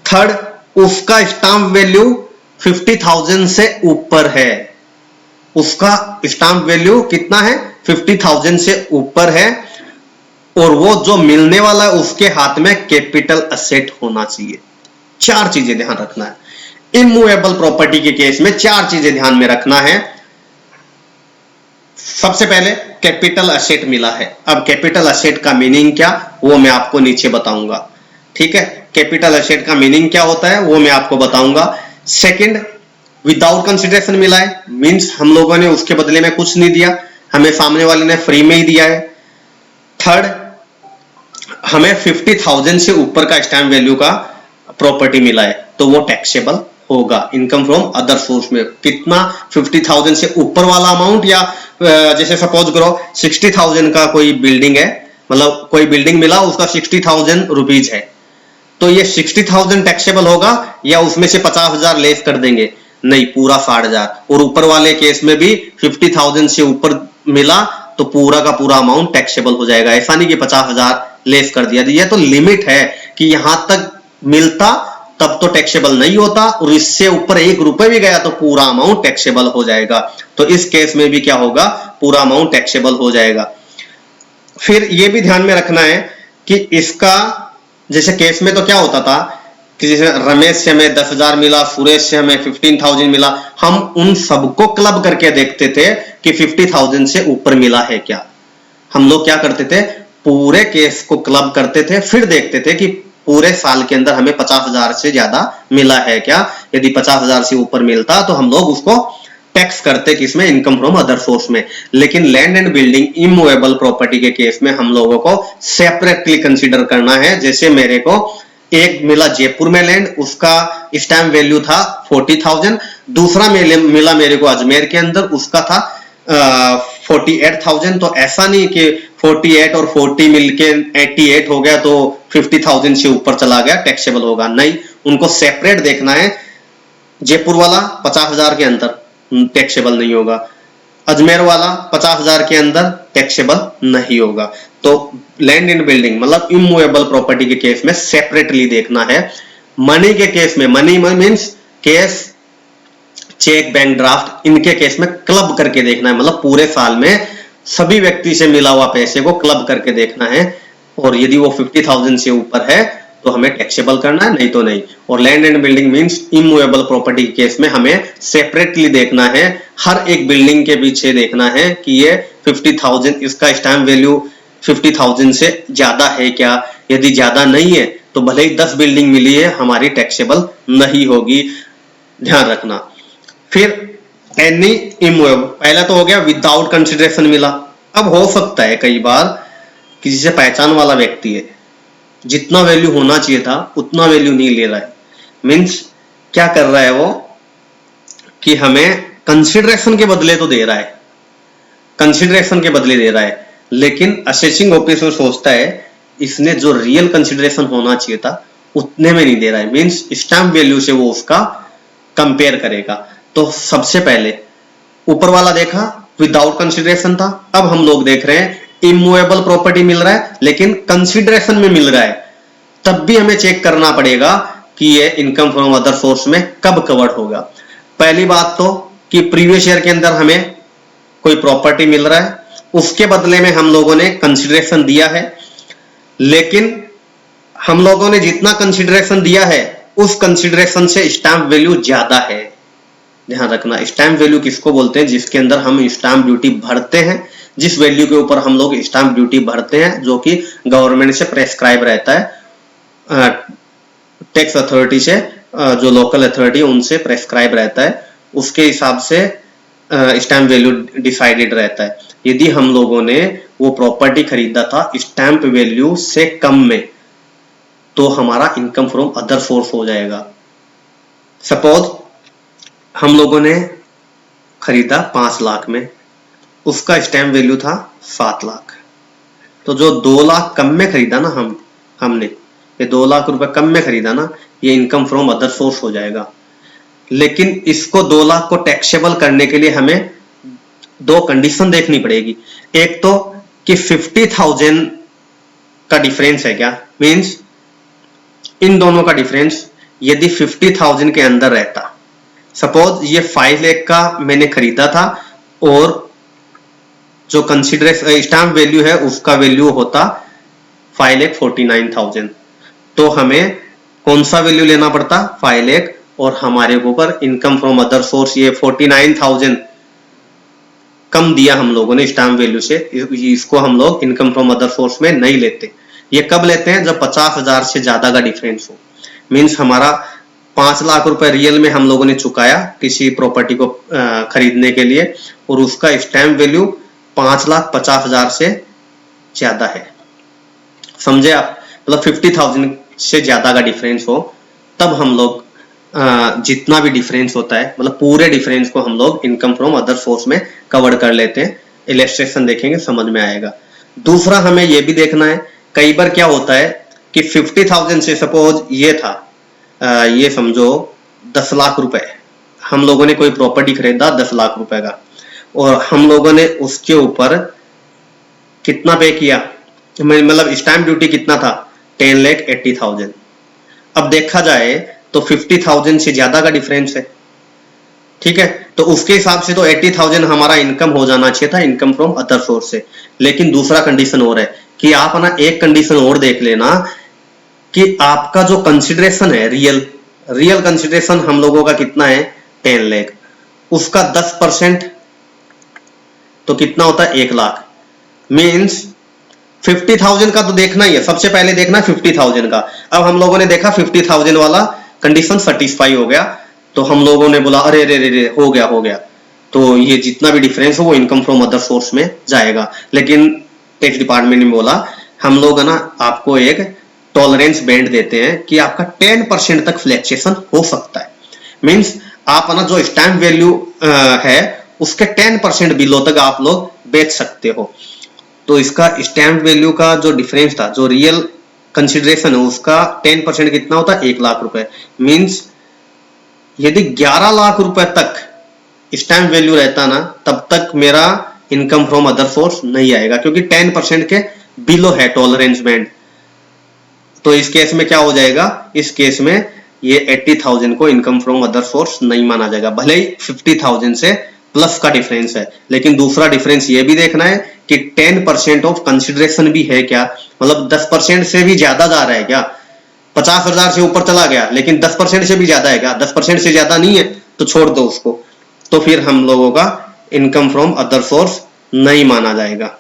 थर्ड, उसका स्टाम्प वैल्यू 50,000 से ऊपर है। उसका स्टाम्प वैल्यू कितना है? 50,000 से ऊपर है। और वो जो मिलने वाला है उसके हाथ में कैपिटल असेट होना चाहिए। चार चीजें ध्यान रखना है। इमूवेबल प्रॉपर्टी के केस में चार चीजें ध्यान में रखना है। सबसे पहले कैपिटल असेट मिला है। अब कैपिटल असेट का मीनिंग क्या, वो मैं आपको नीचे बताऊंगा। ठीक है, कैपिटल असेट का मीनिंग क्या होता है वो मैं आपको बताऊंगा। सेकंड, विदाउट कंसिडरेशन मिला है, मींस हम लोगों ने उसके बदले में कुछ नहीं दिया, हमें सामने वाले ने फ्री में ही दिया है। थर्ड, हमें 50,000 से ऊपर का स्टैम्प वैल्यू का प्रॉपर्टी मिला है तो वो टैक्सेबल होगा इनकम फ्रॉम अदर सोर्स में। कितना? 50,000 से ऊपर वाला अमाउंट, या जैसे सपोज करो 60,000 का कोई बिल्डिंग है, मतलब कोई बिल्डिंग मिला उसका 60,000 रुपीज है, तो ये 60,000 टैक्सेबल होगा या उसमें से 50,000 लेस कर देंगे? नहीं, पूरा 60,000। और ऊपर वाले केस में भी 50,000 से ऊपर मिला तो पूरा का पूरा अमाउंट टैक्सेबल हो जाएगा। ऐसा नहीं कि 50,000 लेस कर दिया। ये तो लिमिट है कि यहां तक मिलता तब तो टैक्सेबल नहीं होता, और इससे ऊपर 1 रुपए भी गया तो पूरा अमाउंट टैक्सेबल हो जाएगा। तो इस केस में भी क्या होगा? पूरा अमाउंट टैक्सेबल हो जाएगा। फिर ये भी ध्यान में रखना है कि इसका जैसे केस में तो क्या होता था कि जैसे रमेश से हमें 10,000 मिला, सुरेश से हमें 15,000 मिला, हम उन सबको क्लब करके देखते थे कि 50,000 से ऊपर मिला है क्या। हम लोग क्या करते थे? पूरे केस को क्लब करते थे, फिर देखते थे कि पूरे साल के अंदर हमें 50,000 से ज्यादा मिला है क्या। यदि 50,000 से ऊपर मिलता तो हम लोग उसको टैक्स करते किसमें? इनकम फ्रॉम अदर सोर्स में। लेकिन land and building immovable property के केस में हम लोगों को सेपरेटली कंसीडर करना है। जैसे मेरे को एक मिला जयपुर में लैंड, उसका स्टैम्प वैल्यू था 40,000, दूसरा मिला मेरे को अजमेर के अंदर, उसका था 48,000। तो ऐसा नहीं कि 48 और 40 मिलके 88 हो गया तो 50,000 से ऊपर चला गया टैक्सेबल होगा। नहीं, उनको सेपरेट देखना है। जयपुर वाला 50,000 के अंदर टैक्सेबल नहीं होगा, अजमेर वाला 50,000 के अंदर टैक्सेबल नहीं होगा। तो लैंड एंड बिल्डिंग मतलब इमूवेबल प्रॉपर्टी के केस में सेपरेटली देखना है। मनी के केस में, money means cash, cheque, bank draft, इनके केस में क्लब करके देखना है। मतलब पूरे साल में सभी व्यक्ति से मिला हुआ पैसे को क्लब करके देखना है, और यदि वो 50,000 से ऊपर है तो हमें टैक्सेबल करना है, नहीं तो नहीं। और land and building means immovable property के केस में हमें सेपरेटली देखना है। हर एक बिल्डिंग के पीछे देखना है कि ये 50,000, इसका स्टैम्प वैल्यू 50,000 से ज्यादा है क्या। यदि ज्यादा नहीं है तो भले ही 10 बिल्डिंग मिली है, हमारी टैक्सेबल नहीं होगी, ध्यान रखना। फिर एनी इमूवेबल, पहला तो हो गया विदाउट कंसिडरेशन मिला। अब हो सकता है कई बार किसी से पहचान वाला व्यक्ति है, जितना वैल्यू होना चाहिए था उतना वैल्यू नहीं ले रहा है। मींस क्या कर रहा है वो कि हमें कंसिडरेशन के बदले तो दे रहा है, कंसिडरेशन के बदले दे रहा है, लेकिन असेसिंग ऑफिसर सोचता है इसने जो रियल कंसिडरेशन होना चाहिए था उतने में नहीं दे रहा है। मींस स्टैम्प वैल्यू से वो उसका कंपेयर करेगा। तो सबसे पहले ऊपर वाला देखा विदाउट कंसिडरेशन था, अब हम लोग देख रहे हैं इमूवेबल प्रॉपर्टी मिल रहा है लेकिन कंसिडरेशन में मिल रहा है। तब भी हमें चेक करना पड़ेगा कि ये इनकम फ्रॉम अदर सोर्स में कब कवर्ड होगा। पहली बात तो कि प्रीवियस ईयर के अंदर हमें कोई प्रॉपर्टी मिल रहा है, उसके बदले में हम लोगों ने कंसिडरेशन दिया है, लेकिन हम लोगों ने जितना कंसिडरेशन दिया है उस कंसिडरेशन से स्टैम्प वैल्यू ज्यादा है। ध्यान रखना, स्टैम्प वैल्यू किसको बोलते हैं? जिसके अंदर हम स्टैम्प ड्यूटी भरते हैं, जिस वैल्यू के ऊपर हम लोग स्टैम्प ड्यूटी भरते हैं, जो कि गवर्नमेंट से प्रेस्क्राइब रहता है, टैक्स अथॉरिटी से, जो लोकल अथॉरिटी उनसे प्रेस्क्राइब रहता है, उसके हिसाब से स्टैम्प वैल्यू डिसाइडेड रहता है। यदि हम लोगों ने वो प्रॉपर्टी खरीदा था स्टैम्प वैल्यू से कम में, तो हमारा इनकम फ्रॉम अदर सोर्स हो जाएगा। सपोज हम लोगों ने खरीदा 5 लाख में, उसका स्टैम्प वैल्यू था 7 लाख, तो जो 2 लाख कम में खरीदा ना हमने ये 2 लाख रुपए कम में खरीदा ना, ये इनकम फ्रॉम अदर सोर्स हो जाएगा। लेकिन इसको 2 लाख को टैक्सेबल करने के लिए हमें 2 कंडीशन देखनी पड़ेगी। एक तो कि 50,000 का डिफरेंस है क्या, मींस इन दोनों का डिफरेंस यदि 50,000 के अंदर रहता, सपोज ये 5 लाख का मैंने खरीदा था और जो कंसिडरेशन स्टैम्प वैल्यू है उसका वैल्यू होता 5,49,000, तो हमें कौन सा वैल्यू लेना पड़ता? 5 लाख, और हमारे ऊपर इनकम फ्रॉम अदर सोर्स ये 49,000 कम दिया हम लोगों ने स्टैम्प वैल्यू से, इसको हम लोग इनकम फ्रॉम अदर सोर्स में नहीं लेते। ये कब लेते हैं? जब 50,000 से ज्यादा का डिफरेंस हो। मींस हमारा 5 लाख रुपए रियल में हम लोगों ने चुकाया किसी प्रॉपर्टी को खरीदने के लिए, और उसका स्टैम्प वैल्यू 5,50,000 से ज्यादा है। समझे आप? मतलब 50,000 से ज्यादा का डिफरेंस हो तब हम लोग जितना भी डिफरेंस होता है, मतलब पूरे डिफरेंस को हम लोग इनकम फ्रॉम अदर सोर्स में कवर कर लेते हैं। इलस्ट्रेशन देखेंगे समझ में आएगा। दूसरा हमें यह भी देखना है, कई बार क्या होता है कि 50,000 से सपोज ये था, ये समझो 10 लाख रुपए, हम लोगों ने कोई प्रॉपर्टी खरीदा 10 लाख रुपए का, और हम लोगों ने उसके ऊपर कितना पे किया, मतलब स्टैम्प ड्यूटी कितना था, 10,80,000। अब देखा जाए तो 50,000 से ज्यादा का डिफरेंस है, ठीक है, तो उसके हिसाब से तो 80,000 हमारा इनकम हो जाना चाहिए था, इनकम फ्रॉम अदर सोर्स से। लेकिन दूसरा कंडीशन और है कि आप ना एक कंडीशन और देख लेना कि आपका जो कंसिडरेशन है, रियल कंसिडरेशन हम लोगों का कितना है, 10 लाख, उसका 10% तो कितना होता है, 1 लाख। मीन्स 50,000 का तो देखना ही है, सबसे पहले देखना 50,000 का। अब हम लोगों ने देखा 50,000 वाला कंडीशन सेटिस्फाई हो गया, तो हम लोगों ने बोला अरे रे रे रे हो गया, तो ये जितना भी डिफरेंस हो वो इनकम फ्रॉम अदर सोर्स में जाएगा। लेकिन टैक्स डिपार्टमेंट ने बोला हम लोग ना आपको एक टॉलरेंस बैंड देते हैं कि आपका 10% तक फ्लैक्चुएशन हो सकता है। मींस आप ना जो स्टैम्प वैल्यू है उसके 10% बिलो तक आप लोग बेच सकते हो। तो इसका स्टैम्प वैल्यू का जो डिफरेंस था, जो रियल कंसिडरेशन है, उसका 10% कितना होता है, 1 लाख रुपए। मींस यदि 11 लाख रुपए तक स्टैम्प वैल्यू रहता ना, तब तक मेरा इनकम फ्रॉम अदर सोर्स नहीं आएगा, क्योंकि 10% के बिलो है टॉलरेंस बैंड। तो इस केस में क्या हो जाएगा, इस केस में ये 80,000 को इनकम फ्रॉम अदर सोर्स नहीं माना जाएगा, भले ही 50,000 से प्लस का डिफरेंस है। लेकिन दूसरा डिफरेंस ये भी देखना है कि 10% ऑफ कंसिडरेशन भी है क्या, मतलब 10% से भी ज्यादा जा रहा है क्या, 50,000 से ऊपर चला गया लेकिन 10% से भी ज्यादा है क्या, 10% से ज्यादा नहीं है तो छोड़ दो उसको, तो फिर हम लोगों का इनकम फ्रॉम अदर सोर्स नहीं माना जाएगा।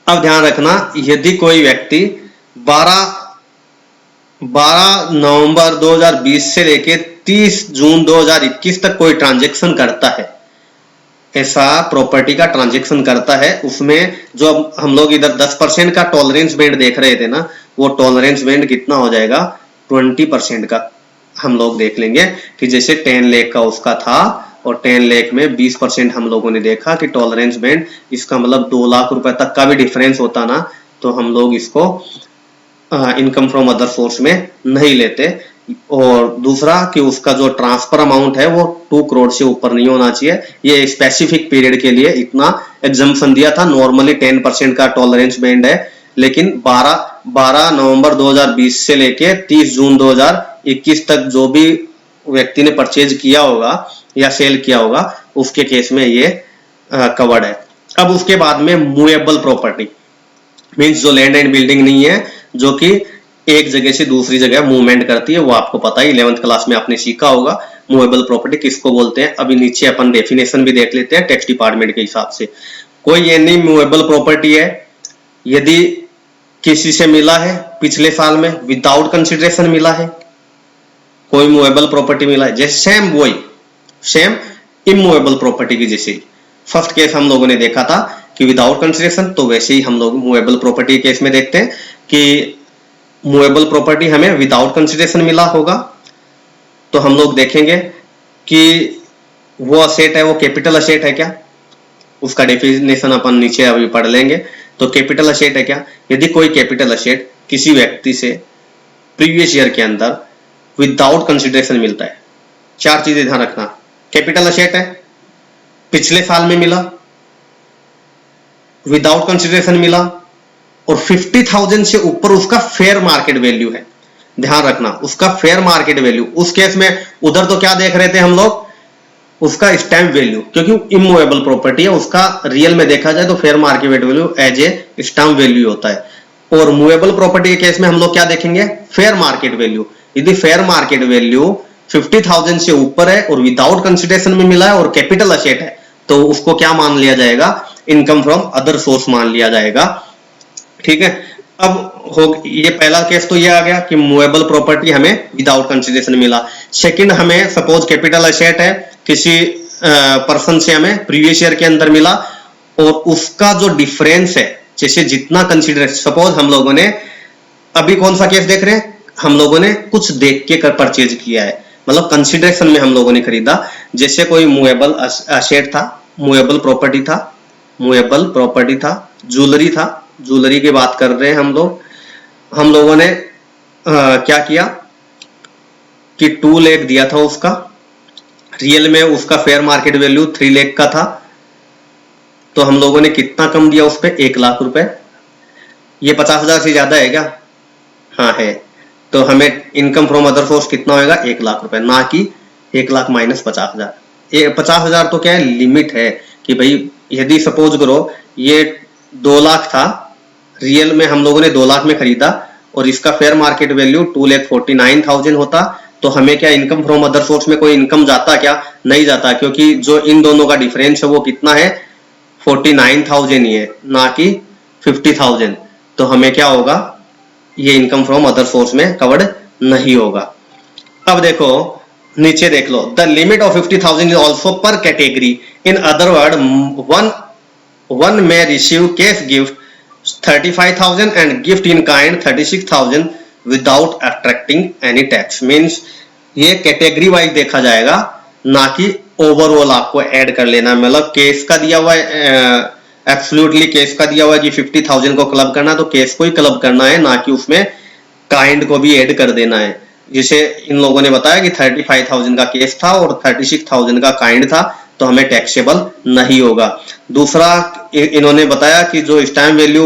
अब ध्यान रखना, यदि कोई व्यक्ति 12 नवंबर 2020 से लेके 30 जून 2021 तक कोई ट्रांजैक्शन करता है, ऐसा प्रॉपर्टी का ट्रांजैक्शन करता है, उसमें जो हम लोग इधर 10% का टॉलरेंस बैंड देख रहे थे ना, वो टॉलरेंस बैंड कितना हो जाएगा, 20% का हम लोग देख लेंगे कि जैसे 10 लाख का उसका था और 10 लाख में 20% हम लोगों ने देखा कि टॉलरेंस बैंड, इसका मतलब 2 लाख रुपए तक का भी डिफरेंस होता ना, तो हम लोग इसको इनकम फ्रॉम अदर सोर्स में नहीं लेते। और दूसरा कि उसका जो ट्रांसफर अमाउंट है वो 2 करोड़ से ऊपर नहीं होना चाहिए। ये स्पेसिफिक पीरियड के लिए इतना एग्जम्पशन दिया था। नॉर्मली 10% का टॉलरेंस बैंड है, लेकिन 12 नवंबर 2020 से लेके 30 जून 2021 तक जो भी व्यक्ति ने परचेज किया होगा या सेल किया होगा, उसके केस में ये कवर्ड है। अब उसके बाद में मूवेबल प्रॉपर्टी, मीन्स जो लैंड एंड बिल्डिंग नहीं है, जो कि एक जगह से दूसरी जगह मूवमेंट करती है, वो आपको पता है, 11th क्लास में आपने सीखा होगा मूवेबल प्रॉपर्टी किसको बोलते हैं। अभी नीचे अपन डेफिनेशन भी देख लेते हैं टैक्स डिपार्टमेंट के हिसाब से। कोई एनी मूवेबल प्रॉपर्टी है यदि किसी से मिला है पिछले साल में विदाउट कंसिडरेशन मिला है, कोई मूवेबल प्रॉपर्टी मिला है, जैसे सेम इमूवेबल प्रॉपर्टी की जैसे ही फर्स्ट केस हम लोगों ने देखा था कि विदाउट कंसिडरेशन, तो वैसे ही हम लोग मूवेबल प्रॉपर्टी केस में देखते हैं कि मूवेबल प्रॉपर्टी हमें विदाउट कंसिडरेशन मिला होगा, तो हम लोग देखेंगे कि वो असेट है, वो कैपिटल असेट है क्या, उसका डेफिनेशन अपन नीचे अभी पढ़ लेंगे। तो कैपिटल असेट है क्या, यदि कोई कैपिटल असेट किसी व्यक्ति से प्रीवियस ईयर के अंदर विदाउट कंसिडरेशन मिलता है, 4 चीजें ध्यान रखना, कैपिटल असेट है, पिछले साल में मिला, विदाउट कंसिडरेशन मिला, और 50,000 से ऊपर उसका फेयर मार्केट वैल्यू है। ध्यान रखना उसका फेयर मार्केट वैल्यू, उस केस में उधर तो क्या देख रहे थे हम लोग, उसका स्टैम्प वैल्यू, क्योंकि इमूवेबल प्रॉपर्टी है, उसका रियल में देखा जाए तो fair market value as a stamp value होता है। और मूवेबल प्रॉपर्टी के केस में हम लोग क्या देखेंगे, फेयर मार्केट वैल्यू। यदि फेयर मार्केट वैल्यू 50,000 से ऊपर है और विदाउट कंसिडरेशन में मिला है और कैपिटल असेट है, तो उसको क्या मान लिया जाएगा, इनकम फ्रॉम अदर सोर्स मान लिया जाएगा। ठीक है, अब हो ये पहला केस तो ये आ गया कि मूवेबल प्रॉपर्टी हमें विदाउट कंसिडरेशन मिला। सेकंड, हमें सपोज कैपिटल एसेट है, किसी पर्सन से हमें प्रीवियस ईयर के अंदर मिला और उसका जो डिफरेंस है, जैसे जितना कंसिडरेशन, सपोज हम लोगों ने अभी कौन सा केस देख रहे हैं, हम लोगों ने कुछ देख के कर परचेज किया है, मतलब कंसिडरेशन में हम लोगों ने खरीदा। जैसे कोई मूवेबल एसेट था, मूवेबल प्रॉपर्टी था, मूवेबल प्रॉपर्टी था, ज्वेलरी था, ज्वेलरी की बात कर रहे हैं हम लोग। हम लोगों ने क्या किया कि 2 लाख दिया था उसका, रियल में उसका फेयर मार्केट वैल्यू 3 लाख का था, तो हम लोगों ने कितना कम दिया उस पर, 1 लाख रुपए। ये 50,000 से ज्यादा है क्या? हाँ है। तो हमें इनकम फ्रॉम अदर सोर्स कितना होगा, 1 लाख रुपए, ना कि 1 लाख माइनस 50,000। ये 50,000 तो क्या है, लिमिट है कि भाई यदि सपोज करो ये 2 लाख था, रियल में हम लोगों ने 2 लाख में खरीदा और इसका फेयर मार्केट वैल्यू 2,49,000 होता, तो हमें क्या इनकम फ्रॉम अदर सोर्स में कोई इनकम जाता क्या? नहीं जाता, क्योंकि जो इन दोनों का डिफरेंस है वो कितना है, 49,000 ही है, ना कि 50,000। तो हमें क्या होगा, ये इनकम फ्रॉम अदर सोर्स में कवर्ड नहीं होगा। अब देखो नीचे देख लो, the limit of 50,000 is also per category. In other word, one may receive cash gift 35,000 and gift in kind 36,000 without attracting any tax। Means ये कैटेगरी वाइज देखा जाएगा, ना कि ओवरऑल आपको ऐड कर लेना। मतलब केस का दिया हुआ है, एब्सोल्युटली केस का दिया हुआ है कि 50,000 को क्लब करना, तो केस को ही क्लब करना है, ना कि उसमें काइंड को भी ऐड कर देना है। जिसे इन लोगों ने बताया कि 35,000 का केस था और 36,000 का काइंड था, तो हमें टैक्सेबल नहीं होगा। दूसरा इन्होंने बताया कि जो स्टैम्प वैल्यू,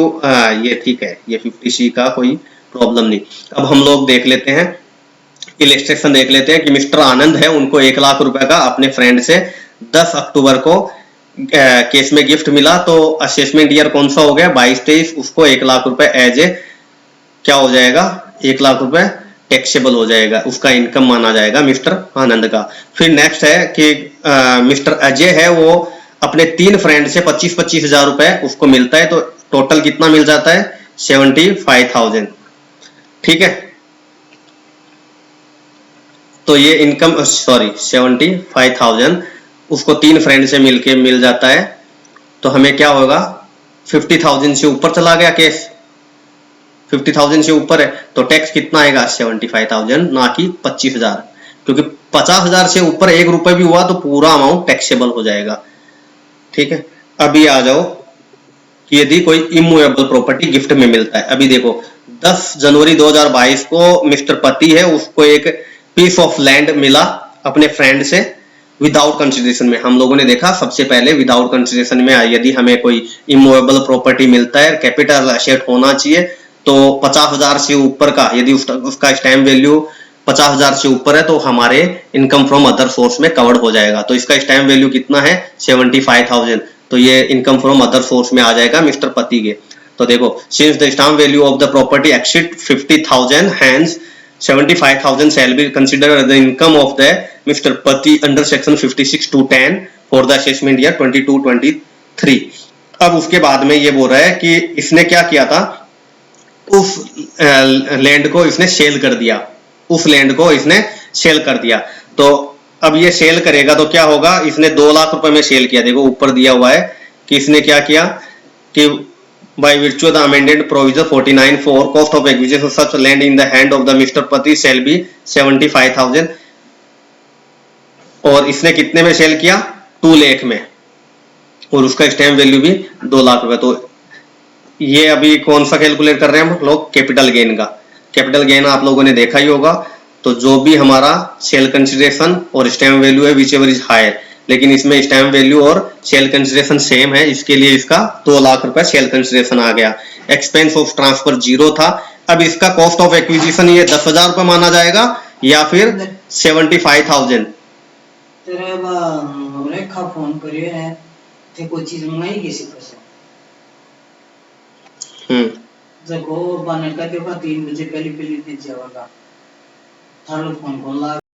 ये ठीक है, ये 50C का कोई प्रॉब्लम नहीं। अब हम लोग देख लेते हैं, इलिस्ट्रेशन देख लेते हैं कि मिस्टर आनंद है, उनको 1 लाख रुपए का अपने फ्रेंड से 10 अक्टूबर को केस में गिफ्ट मिला, तो असेसमेंट ईयर कौन सा हो गया, 22-23, उसको 1 लाख रुपए एज ए क्या हो जाएगा, 1 लाख रुपए टैक्सेबल हो जाएगा, उसका इनकम माना जाएगा मिस्टर आनंद का। फिर नेक्स्ट है कि मिस्टर अजय है, वो अपने 3 फ्रेंड से 25-25 हजार रुपए उसको मिलता है, तो टोटल कितना मिल जाता है, 75,000। ठीक है, तो ये इनकम, सॉरी 75,000 उसको 3 फ्रेंड से मिलके मिल जाता है। तो हमें क्या होगा, 50,000 से ऊपर चला गया केस, 50,000 से ऊपर है, तो टैक्स कितना आएगा, 75,000, ना कि 25,000, क्योंकि 50,000 से ऊपर 1 रुपए भी हुआ तो पूरा अमाउंट टैक्सेबल हो जाएगा। ठीक है, अभी आ जाओ कि यदि कोई इमूवेबल प्रॉपर्टी गिफ्ट में मिलता है। अभी देखो 10 जनवरी 2022 को मिस्टर पति है, उसको एक पीस ऑफ लैंड मिला अपने फ्रेंड से विदाउट कंसिडरेशन में। हम लोगों ने देखा सबसे पहले विदाउट कंसिडरेशन में यदि हमें कोई इमूवेबल प्रॉपर्टी मिलता है, कैपिटल एसेट होना चाहिए, तो 50,000 से ऊपर का यदि उसका स्टैम्प वैल्यू 50,000 से ऊपर है, तो हमारे इनकम फ्रॉम अदर सोर्स में कवर्ड हो जाएगा। तो इसका स्टैम्प वैल्यू कितना है, 75,000, तो ये इनकम फ्रॉम अदर सोर्स में आ जाएगा मिस्टर पति के। तो देखो, since the stamp value of the property exceed 50,000, hence 75,000 shall be considered as the income of the Mr. Pati under section 56(2)(10) for the assessment year 22-23। अब उसके बाद में ये बोल रहा है कि इसने क्या किया था, उस लैंड को इसने सेल कर दिया, उस लैंड को इसने सेल कर दिया। तो अब ये सेल करेगा तो क्या होगा, इसने 2 लाख रुपए में सेल किया। देखो ऊपर दिया हुआ है कि इसने क्या किया कि by virtue of the amended provision 49(4) cost of acquisition of such land in the hand of the Mr. Pati shall be 75,000, और इसने कितने में सेल किया, 2 लाख में, और उसका स्टैम्प वैल्यू भी 2 लाख रुपए। तो ये अभी कौन सा कैलकुलेट कर रहे हैं हम लोग, कैपिटल गेन का। कैपिटल गेन आप लोगों ने देखा ही होगा, तो जो भी हमारा सेल कंसिडरेशन और स्टैम्प वैल्यू है विच एवर इज हायर, लेकिन इसमें स्टैम्प वैल्यू और सेल कंसिडरेशन सेम है, इसके लिए इसका 2 लाख रुपए सेल कंसिडरेशन आ गया। एक्सपेंस ऑफ ट्रांसफर 0 था। अब इसका कॉस्ट ऑफ एक्विजिशन ये 10,000 रुपए माना जाएगा या फिर 75,000। तेरे रेखा फोन करिए है, ते कोई चीज मंगाई किसी पर से। देखो बने का देखो 3 बजे पहले पहले दीजिएगा, थारो फोन कॉल